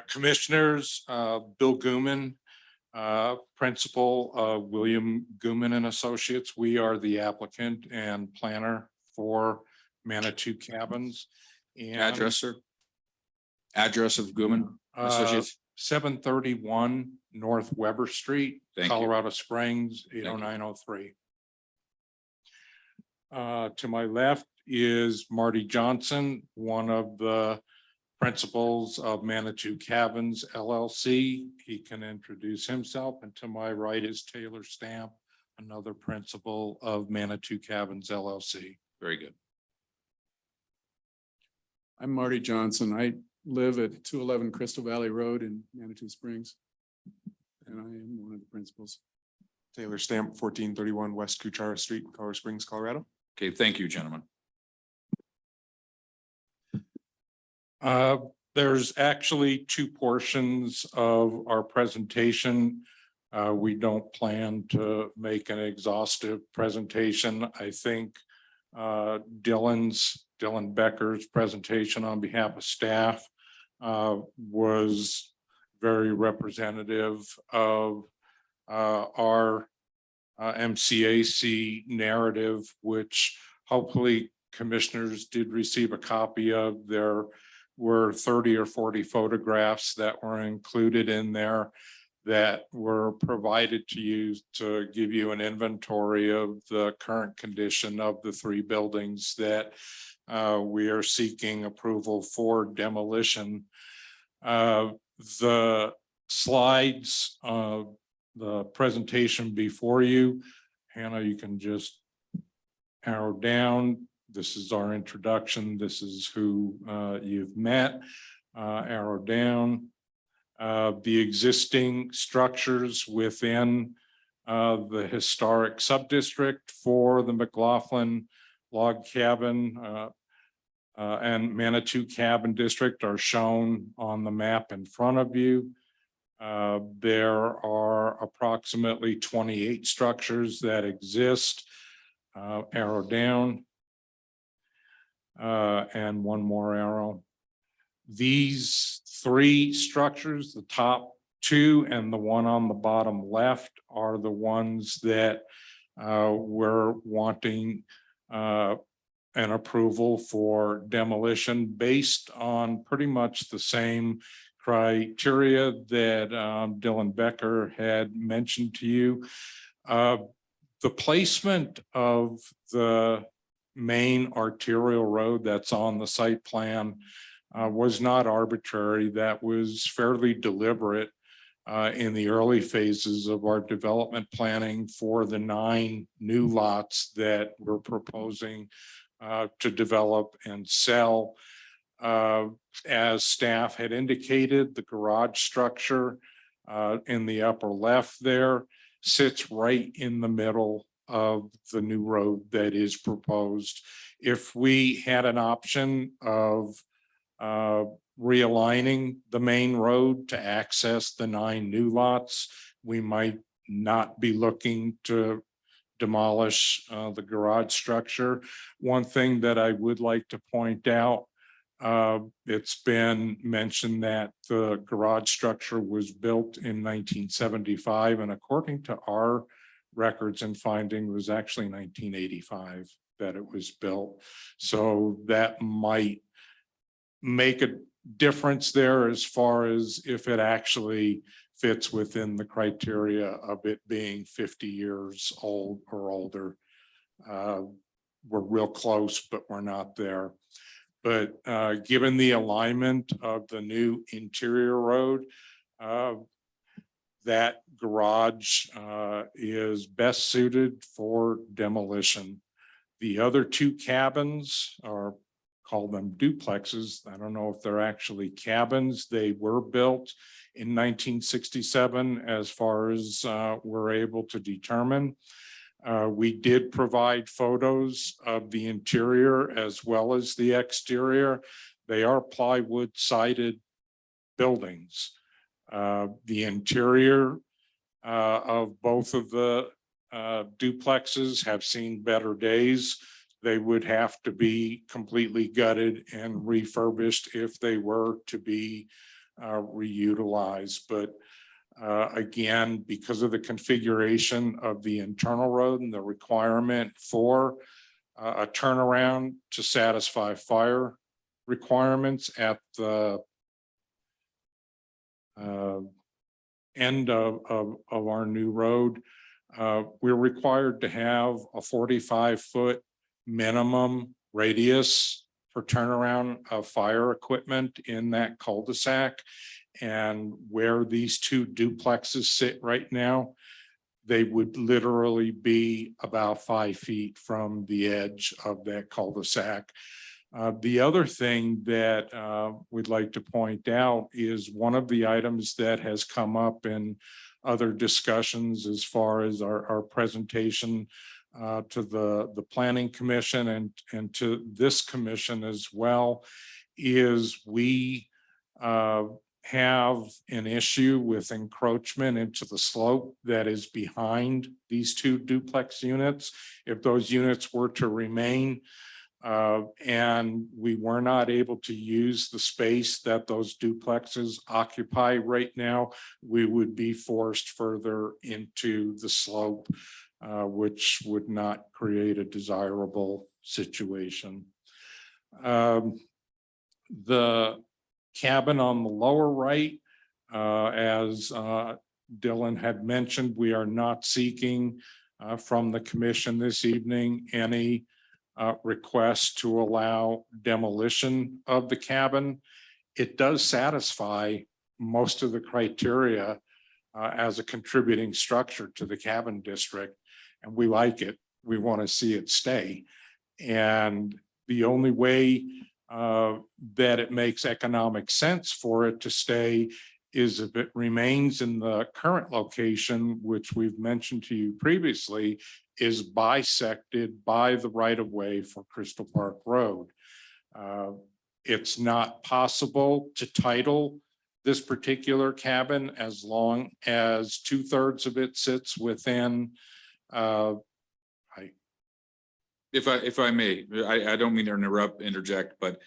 Speaker 10: Commissioners, Bill Gooman, principal, William Gooman and Associates. We are the applicant and planner for Manitou Cabins. And
Speaker 5: Address, sir? Address of Gooman Associates?
Speaker 10: 731 North Weber Street,
Speaker 5: Thank you.
Speaker 10: Colorado Springs, 80903. To my left is Marty Johnson, one of the principals of Manitou Cabins LLC. He can introduce himself. And to my right is Taylor Stamp, another principal of Manitou Cabins LLC.
Speaker 5: Very good.
Speaker 11: I'm Marty Johnson. I live at 211 Crystal Valley Road in Manitou Springs, and I am one of the principals.
Speaker 12: Taylor Stamp, 1431 West Cuchara Street, Colorado Springs, Colorado.
Speaker 5: Okay, thank you, gentlemen.
Speaker 10: There's actually two portions of our presentation. We don't plan to make an exhaustive presentation. I think Dylan Becker's presentation on behalf of staff was very representative of our MCAC narrative, which hopefully commissioners did receive a copy of. There were 30 or 40 photographs that were included in there that were provided to you to give you an inventory of the current condition of the three buildings that we are seeking approval for demolition. The slides, the presentation before you, Hannah, you can just arrow down. This is our introduction. This is who you've met. Arrow down. The existing structures within the historic subdistrict for the McLaughlin Log Cabin and Manitou Cabin District are shown on the map in front of you. There are approximately 28 structures that exist. Arrow down. And one more arrow. These three structures, the top two and the one on the bottom left, are the ones that we're wanting an approval for demolition based on pretty much the same criteria that Dylan Becker had mentioned to you. The placement of the main arterial road that's on the site plan was not arbitrary. That was fairly deliberate in the early phases of our development planning for the 9 new lots that we're proposing to develop and sell. As staff had indicated, the garage structure in the upper left there sits right in the middle of the new road that is proposed. If we had an option of realigning the main road to access the 9 new lots, we might not be looking to demolish the garage structure. One thing that I would like to point out, it's been mentioned that the garage structure was built in 1975, and according to our records and finding, was actually 1985 that it was built. So that might make a difference there as far as if it actually fits within the criteria of it being 50 years old or older. We're real close, but we're not there. But given the alignment of the new interior road, that garage is best suited for demolition. The other 2 cabins are, call them duplexes. I don't know if they're actually cabins. They were built in 1967 as far as we're able to determine. We did provide photos of the interior as well as the exterior. They are plywood sided buildings. The interior of both of the duplexes have seen better days. They would have to be completely gutted and refurbished if they were to be reutilized. But again, because of the configuration of the internal road and the requirement for a turnaround to satisfy fire requirements at the end of our new road, we're required to have a 45-foot minimum radius for turnaround of fire equipment in that cul-de-sac. And where these 2 duplexes sit right now, they would literally be about 5 feet from the edge of that cul-de-sac. The other thing that we'd like to point out is one of the items that has come up in other discussions as far as our presentation to the Planning Commission and to this commission as well, is we have an issue with encroachment into the slope that is behind these two duplex units. If those units were to remain, and we were not able to use the space that those duplexes occupy right now, we would be forced further into the slope, which would not create a desirable situation. The cabin on the lower right, as Dylan had mentioned, we are not seeking from the commission this evening any request to allow demolition of the cabin. It does satisfy most of the criteria as a contributing structure to the cabin district, and we like it. We want to see it stay. And the only way that it makes economic sense for it to stay is if it remains in the current location, which we've mentioned to you previously, is bisected by the right of way for Crystal Park Road. It's not possible to title this particular cabin as long as 2/3 of it sits within.
Speaker 5: If I may, I don't mean to interject, but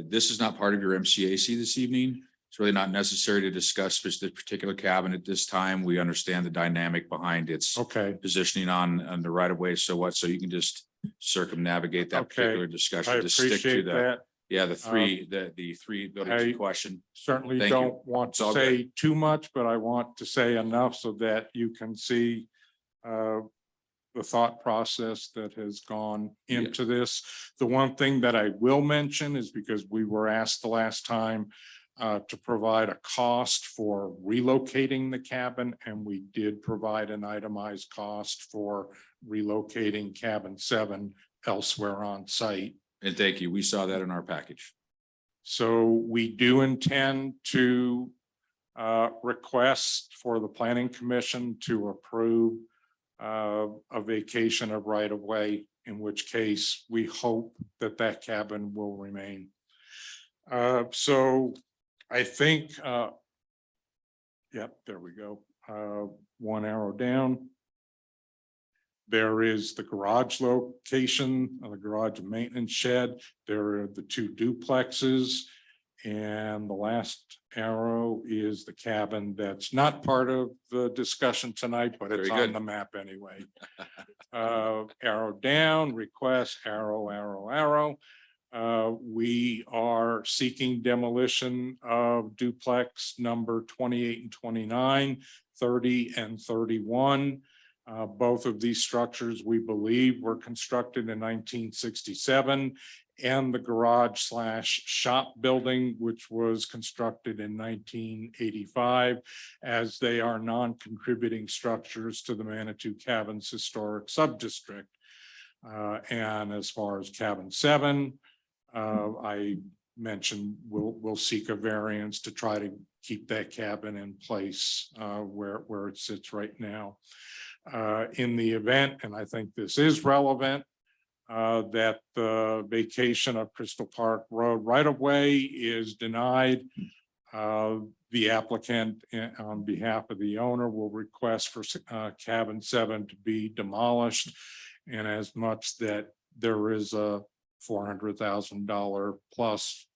Speaker 5: this is not part of your MCAC this evening. It's really not necessary to discuss this particular cabin at this time. We understand the dynamic behind its positioning on the right of way. So you can just circumnavigate that particular discussion.
Speaker 10: I
Speaker 5: Just stick to
Speaker 10: appreciate that.
Speaker 5: Yeah, the three buildings question.
Speaker 10: Certainly
Speaker 5: Thank you.
Speaker 10: don't want
Speaker 5: It's
Speaker 10: to
Speaker 5: all
Speaker 10: say too much, but I want to say enough so that you can see the thought process that has gone into this. The one thing that I will mention is, because we were asked the last time to provide a cost for relocating the cabin, and we did provide an itemized cost for relocating cabin 7 elsewhere on site.
Speaker 5: And thank you. We saw that in our package.
Speaker 10: So we do intend to request for the Planning Commission to approve a vacation of right of way, in which case we hope that that cabin will remain. So I think, yep, there we go. One arrow down. There is the garage location, the garage and maintenance shed. There are the 2 duplexes. And the last arrow is the cabin that's not part of the discussion tonight, but it's on the map anyway. Arrow down, request, arrow. We are seeking demolition of duplex number 28 and 29, 30 and 31. Both of these structures, we believe, were constructed in 1967, and the garage/shop building, which was constructed in 1985, as they are non-contributing structures to the Manitou Cabins Historic Subdistrict. And as far as cabin 7, I mentioned we'll seek a variance to try to keep that cabin in place where it sits right now. In the event, and I think this is relevant, that the vacation of Crystal Park Road right of way is denied, the applicant on behalf of the owner will request for cabin 7 to be demolished, and as much that there is a $400,000 plus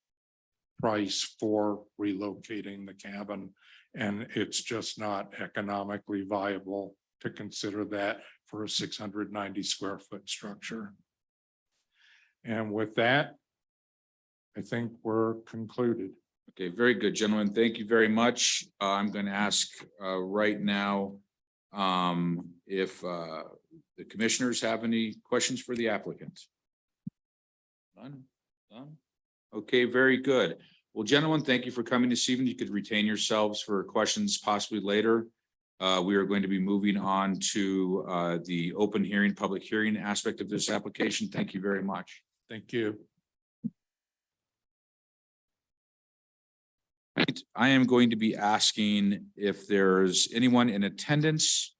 Speaker 10: price for relocating the cabin, and it's just not economically viable to consider that for a 690 square foot structure. And with that, I think we're concluded.
Speaker 5: Okay, very good, gentlemen. Thank you very much. I'm going to ask right now if the commissioners have any questions for the applicant. None? Okay, very good. Well, gentlemen, thank you for coming this evening. You could retain yourselves for questions possibly later. We are going to be moving on to the open hearing, public hearing aspect of this application. Thank you very much.
Speaker 10: Thank you.
Speaker 5: I am going to be asking if there's anyone in attendance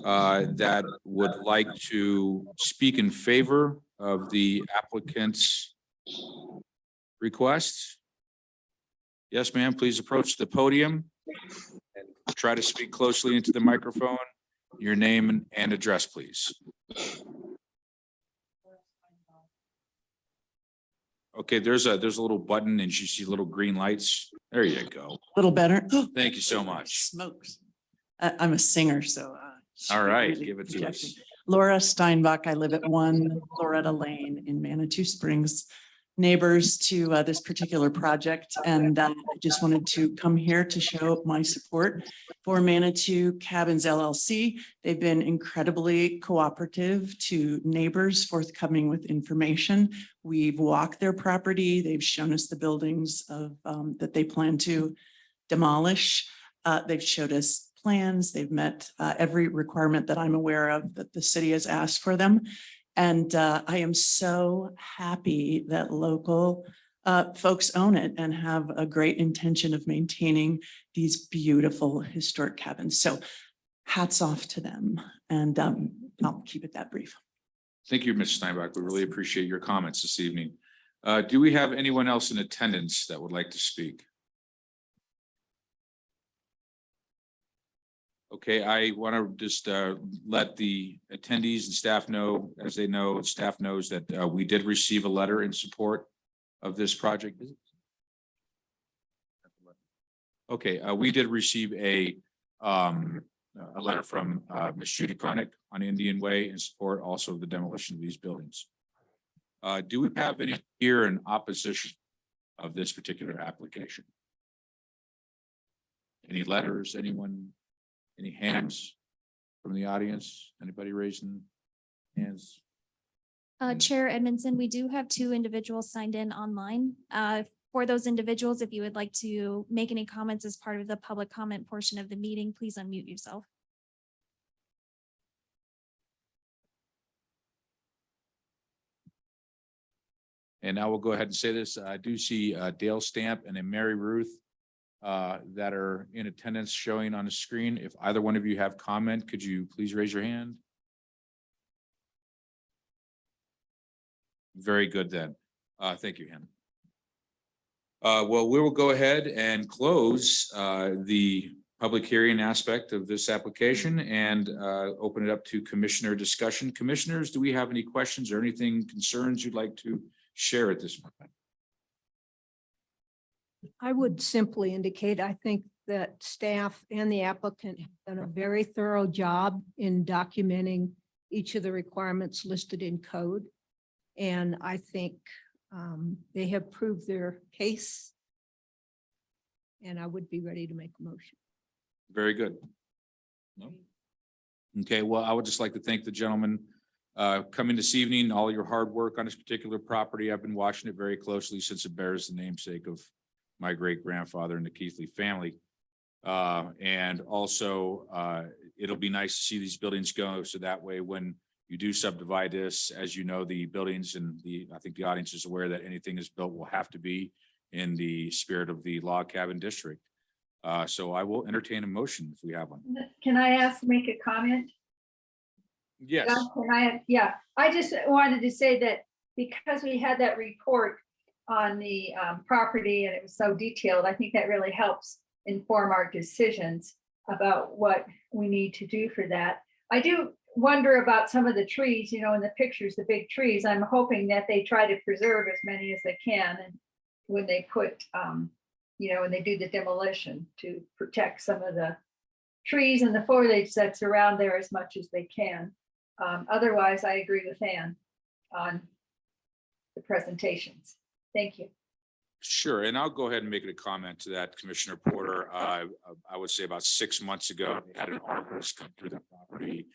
Speaker 5: that would like to speak in favor of the applicant's request? Yes, ma'am, please approach the podium and try to speak closely into the microphone. Your name and address, please. Okay, there's a little button and you see little green lights. There you go.
Speaker 12: Little better.
Speaker 5: Thank you so much.
Speaker 12: Smokes. I'm a singer, so. should
Speaker 5: All
Speaker 12: be
Speaker 5: right,
Speaker 12: really
Speaker 5: give it to
Speaker 12: projecting.
Speaker 5: us.
Speaker 12: Laura Steinbach. I live at 1 Loretta Lane in Manitou Springs. Neighbors to this particular project, and I just wanted to come here to show my support for Manitou Cabins LLC. They've been incredibly cooperative to neighbors, forthcoming with information. We've walked their property. They've shown us the buildings of that they plan to demolish. They've showed us plans. They've met every requirement that I'm aware of that the city has asked for them. And I am so happy that local folks own it and have a great intention of maintaining these beautiful historic cabins. So hats off to them. And I'll keep it that brief.
Speaker 5: Thank you, Ms. Steinbach. We really appreciate your comments this evening. Do we have anyone else in attendance that would like to speak? Okay, I want to just let the attendees and staff know, as they know, staff knows that we did receive a letter in support of this project. Okay, we did receive a letter from Ms. Judy Koenig on Indian Way in support also of the demolition of these buildings. Do we have any here in opposition of this particular application? Any letters, anyone? Any hands from the audience? Anybody raising hands?
Speaker 9: Chair Edmondson, we do have 2 individuals signed in online. For those individuals, if you would like to make any comments as part of the public comment portion of the meeting, please unmute yourself.
Speaker 5: And I will go ahead and say this. I do see Dale Stamp and then Mary Ruth that are in attendance showing on the screen. If either one of you have comment, could you please raise your hand? Very good then. Thank you, Hannah. Well, we will go ahead and close the public hearing aspect of this application and open it up to commissioner discussion. Commissioners, do we have any questions or anything concerns you'd like to share at this moment?
Speaker 7: I would simply indicate, I think that staff and the applicant have done a very thorough job in documenting each of the requirements listed in code. And I think they have proved their case. And I would be ready to make a motion.
Speaker 5: Very good. No? Okay, well, I would just like to thank the gentleman coming this evening, all your hard work on this particular property. I've been watching it very closely since it bears the namesake of my great grandfather and the Keithley family. And also it'll be nice to see these buildings go. So that way, when you do subdivide this, as you know, the buildings and I think the audience is aware that anything is built will have to be in the spirit of the log cabin district. So I will entertain a motion if we have one.
Speaker 3: Can I make a comment?
Speaker 5: Yes.
Speaker 3: Yeah, I just wanted to say that because we had that report on the property and it was so detailed, I think that really helps inform our decisions about what we need to do for that. I do wonder about some of the trees, in the pictures, the big trees. I'm hoping that they try to preserve as many as they can, and when they put, when they do the demolition, to protect some of the trees and the foliage that's around there as much as they can. Otherwise, I agree with Ann on the presentations. Thank you.
Speaker 5: Sure, and I'll go ahead and make a comment to that, Commissioner Porter. I would say about 6 months ago, we had an arborist come through the property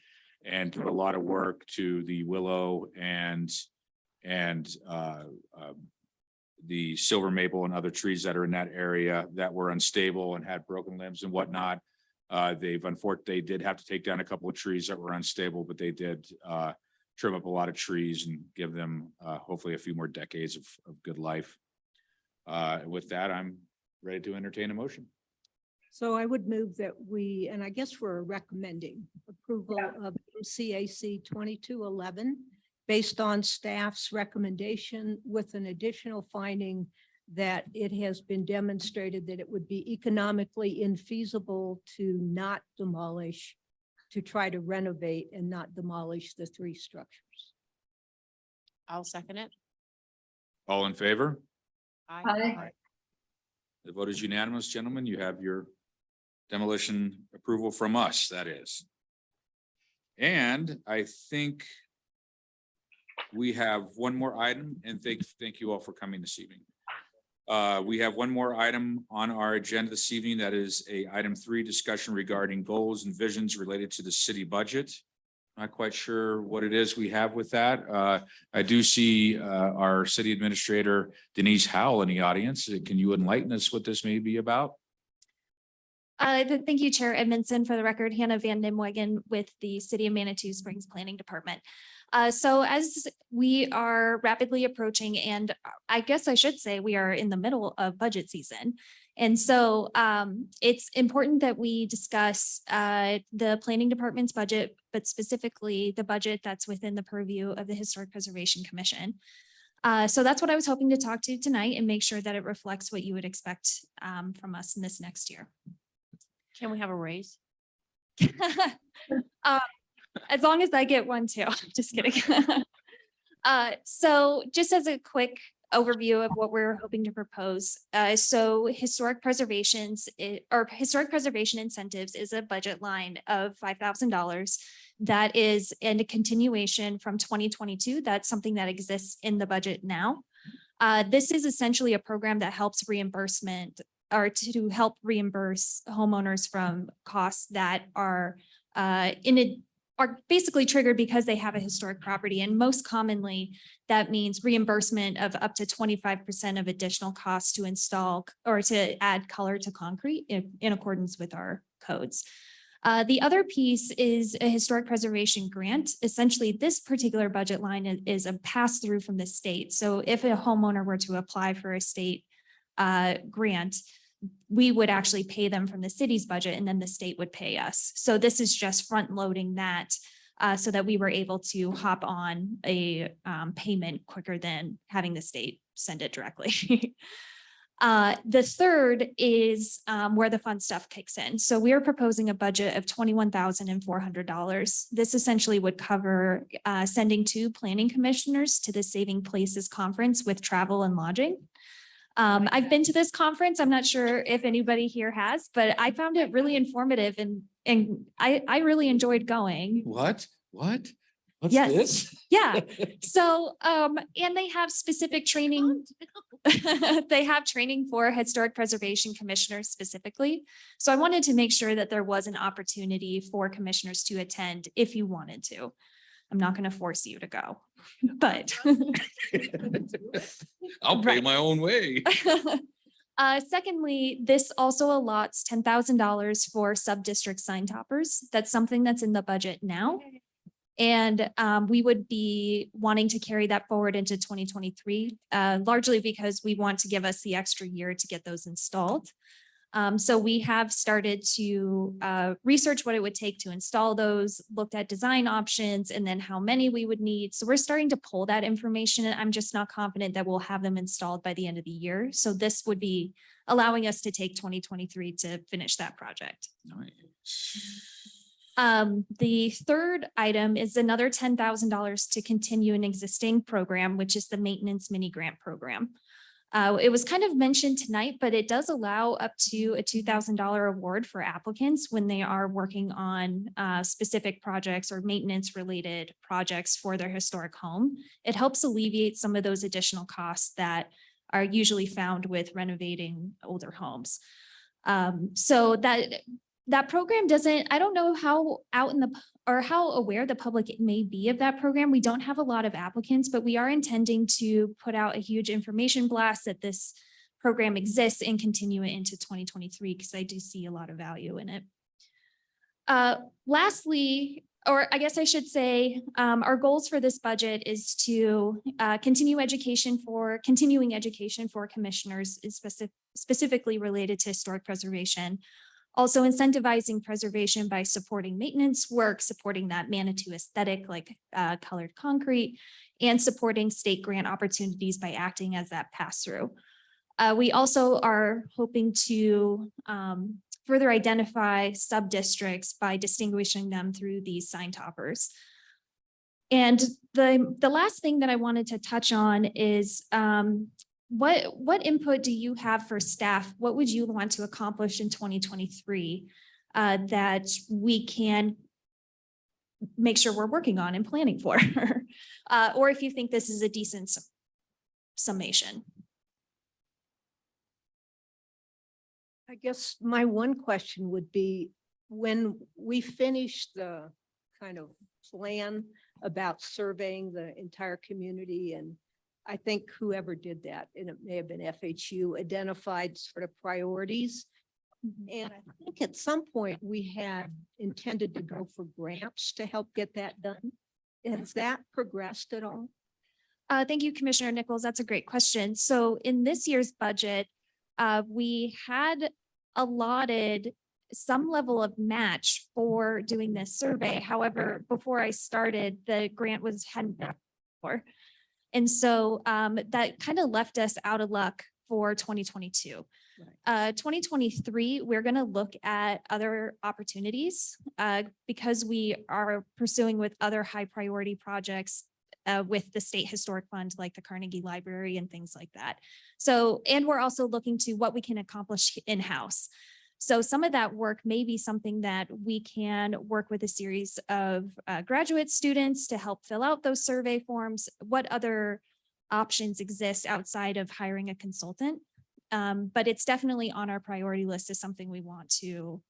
Speaker 5: and do a lot of work to the willow and the silver maple and other trees that are in that area that were unstable and had broken limbs and whatnot. They did have to take down a couple of trees that were unstable, but they did trim up a lot of trees and give them hopefully a few more decades of good life. With that, I'm ready to entertain a motion.
Speaker 7: So I would move that we, and I guess we're recommending approval
Speaker 3: Yeah.
Speaker 7: of MCAC 2211 based on staff's recommendation with an additional finding that it has been demonstrated that it would be economically infeasible to not demolish, to try to renovate and not demolish the 3 structures.
Speaker 8: I'll second it.
Speaker 5: All in favor?
Speaker 3: Aye.
Speaker 5: The vote is unanimous, gentlemen. You have your demolition approval from us, that is. And I think we have one more item, and thank you all for coming this evening. We have one more item on our agenda this evening. That is item 3, discussion regarding goals and visions related to the city budget. Not quite sure what it is we have with that. I do see our city administrator Denise Howell in the audience. Can you enlighten us what this may be about?
Speaker 9: Thank you, Chair Edmondson. For the record, Hannah Van Nimwegen with the City of Manitou Springs Planning Department. So as we are rapidly approaching, and I guess I should say we are in the middle of budget season. And so it's important that we discuss the planning department's budget, but specifically the budget that's within the purview of the Historic Preservation Commission. So that's what I was hoping to talk to tonight and make sure that it reflects what you would expect from us in this next year.
Speaker 8: Can we have a raise?
Speaker 9: As long as I get one too, just kidding. So just as a quick overview of what we're hoping to propose. So historic preservation incentives is a budget line of $5,000. That is in a continuation from 2022. That's something that exists in the budget now. This is essentially a program that helps reimbursement or to help reimburse homeowners from costs that are are basically triggered because they have a historic property. And most commonly, that means reimbursement of up to 25% of additional costs to install or to add color to concrete in accordance with our codes. The other piece is a historic preservation grant. Essentially, this particular budget line is a pass through from the state. So if a homeowner were to apply for a state grant, we would actually pay them from the city's budget and then the state would pay us. So this is just front loading that so that we were able to hop on a payment quicker than having the state send it directly. The third is where the fun stuff kicks in. So we are proposing a budget of $21,400. This essentially would cover sending 2 planning commissioners to the Saving Places Conference with travel and lodging. I've been to this conference. I'm not sure if anybody here has, but I found it really informative and I really enjoyed going.
Speaker 5: What? What's
Speaker 9: Yes.
Speaker 5: this?
Speaker 9: Yeah. So, and they have specific training. They have training for historic preservation commissioners specifically. So I wanted to make sure that there was an opportunity for commissioners to attend if you wanted to. I'm not going to force you to go, but
Speaker 5: I'll pay my own way.
Speaker 9: secondly, this also allots $10,000 for sub-district sign toppers. That's something that's in the budget now. And we would be wanting to carry that forward into 2023, largely because we want to give us the extra year to get those installed. So we have started to research what it would take to install those, looked at design options, and then how many we would need. So we're starting to pull that information. I'm just not confident that we'll have them installed by the end of the year. So this would be allowing us to take 2023 to finish that project. The third item is another $10,000 to continue an existing program, which is the maintenance mini grant program. It was kind of mentioned tonight, but it does allow up to a $2,000 award for applicants when they are working on specific projects or maintenance related projects for their historic home. It helps alleviate some of those additional costs that are usually found with renovating older homes. So that program doesn't, I don't know how out in the, or how aware the public may be of that program. We don't have a lot of applicants, but we are intending to put out a huge information blast that this program exists and continue it into 2023, because I do see a lot of value in it. Lastly, or I guess I should say, our goals for this budget is to continuing education for commissioners, is specifically related to historic preservation. Also incentivizing preservation by supporting maintenance work, supporting that Manitou aesthetic like colored concrete, and supporting state grant opportunities by acting as that pass-through. We also are hoping to further identify sub-districts by distinguishing them through these sign toppers. And the last thing that I wanted to touch on is what input do you have for staff? What would you want to accomplish in 2023 that we can make sure we're working on and planning for? Or if you think this is a decent summation.
Speaker 7: I guess my one question would be, when we finish the kind of plan about surveying the entire community, and I think whoever did that, and it may have been FHU, identified sort of priorities. And I think at some point we had intended to go for grants to help get that done. Has that progressed at all?
Speaker 9: Thank you, Commissioner Nichols. That's a great question. So in this year's budget, we had allotted some level of match for doing this survey. However, before I started, the grant hadn't been for. And so that kind of left us out of luck for 2022. Right. 2023, we're going to look at other opportunities because we are pursuing with other high priority projects with the State Historic Fund, like the Carnegie Library and things like that. So, and we're also looking to what we can accomplish in-house. So some of that work may be something that we can work with a series of graduate students to help fill out those survey forms. What other options exist outside of hiring a consultant? But it's definitely on our priority list as something we want to,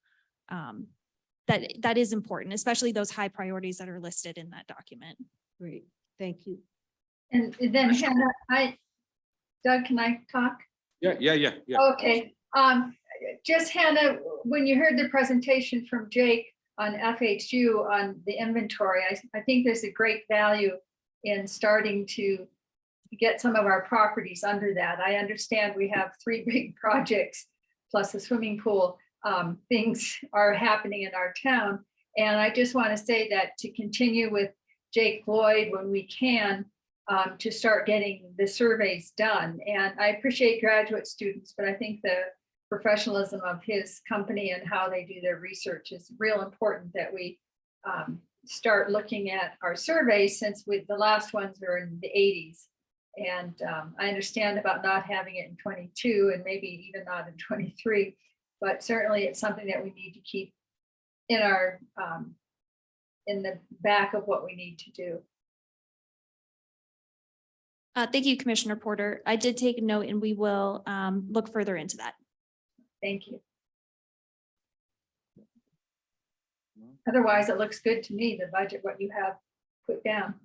Speaker 9: that is important, especially those high priorities that are listed in that document.
Speaker 7: Great, thank you.
Speaker 3: And then Hannah, Doug, can I talk?
Speaker 5: Yeah.
Speaker 3: Okay. Just Hannah, when you heard the presentation from Jake on FHU on the inventory, I think there's a great value in starting to get some of our properties under that. I understand we have 3 big projects plus a swimming pool. Things are happening in our town. And I just want to say that to continue with Jake Lloyd when we can, to start getting the surveys done. And I appreciate graduate students, but I think the professionalism of his company and how they do their research is real important, that we start looking at our surveys, since the last ones were in the 80s. And I understand about not having it in 22 and maybe even not in 23, but certainly it's something that we need to keep in our in the back of what we need to do.
Speaker 9: Thank you, Commissioner Porter. I did take note and we will look further into that.
Speaker 3: Thank you. Otherwise, it looks good to me, the budget, what you have put down.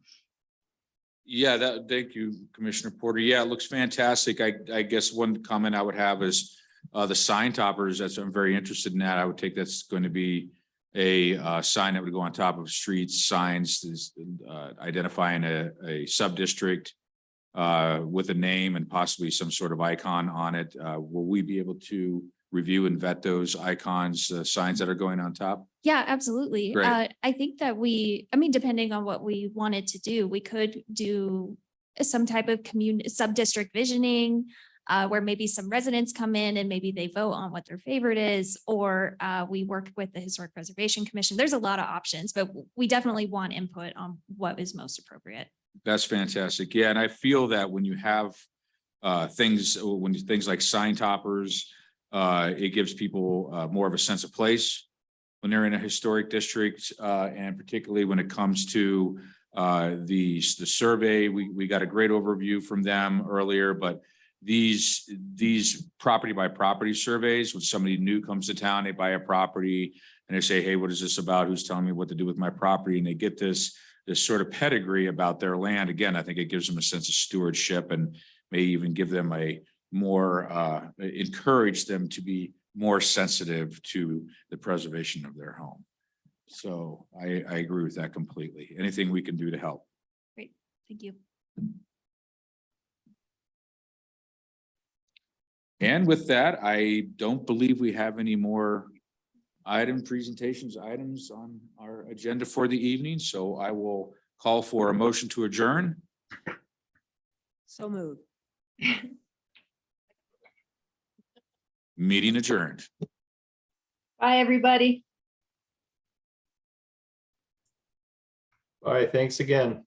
Speaker 5: Yeah, thank you, Commissioner Porter. Yeah, it looks fantastic. I guess one comment I would have is the sign toppers. I'm very interested in that. I would take that's going to be a sign that would go on top of streets, signs, identifying a sub-district with a name and possibly some sort of icon on it. Will we be able to review and vet those icons, signs that are going on top?
Speaker 9: Yeah, absolutely.
Speaker 5: Great.
Speaker 9: I think that depending on what we wanted to do, we could do some type of sub-district visioning where maybe some residents come in and maybe they vote on what their favorite is, or we work with the Historic Preservation Commission. There's a lot of options, but we definitely want input on what is most appropriate.
Speaker 5: That's fantastic. Yeah, and I feel that when you have things like sign toppers, it gives people more of a sense of place when they're in a historic district, and particularly when it comes to the survey. We got a great overview from them earlier, but these property by property surveys, when somebody new comes to town, they buy a property and they say, hey, what is this about? Who's telling me what to do with my property? And they get this sort of pedigree about their land. Again, I think it gives them a sense of stewardship and may even give them a more encourage them to be more sensitive to the preservation of their home. So I agree with that completely. Anything we can do to help.
Speaker 9: Great, thank you.
Speaker 5: And with that, I don't believe we have any more items on our agenda for the evening. So I will call for a motion to adjourn.
Speaker 7: So moved.
Speaker 5: Meeting adjourned.
Speaker 3: Bye, everybody.
Speaker 13: All right, thanks again.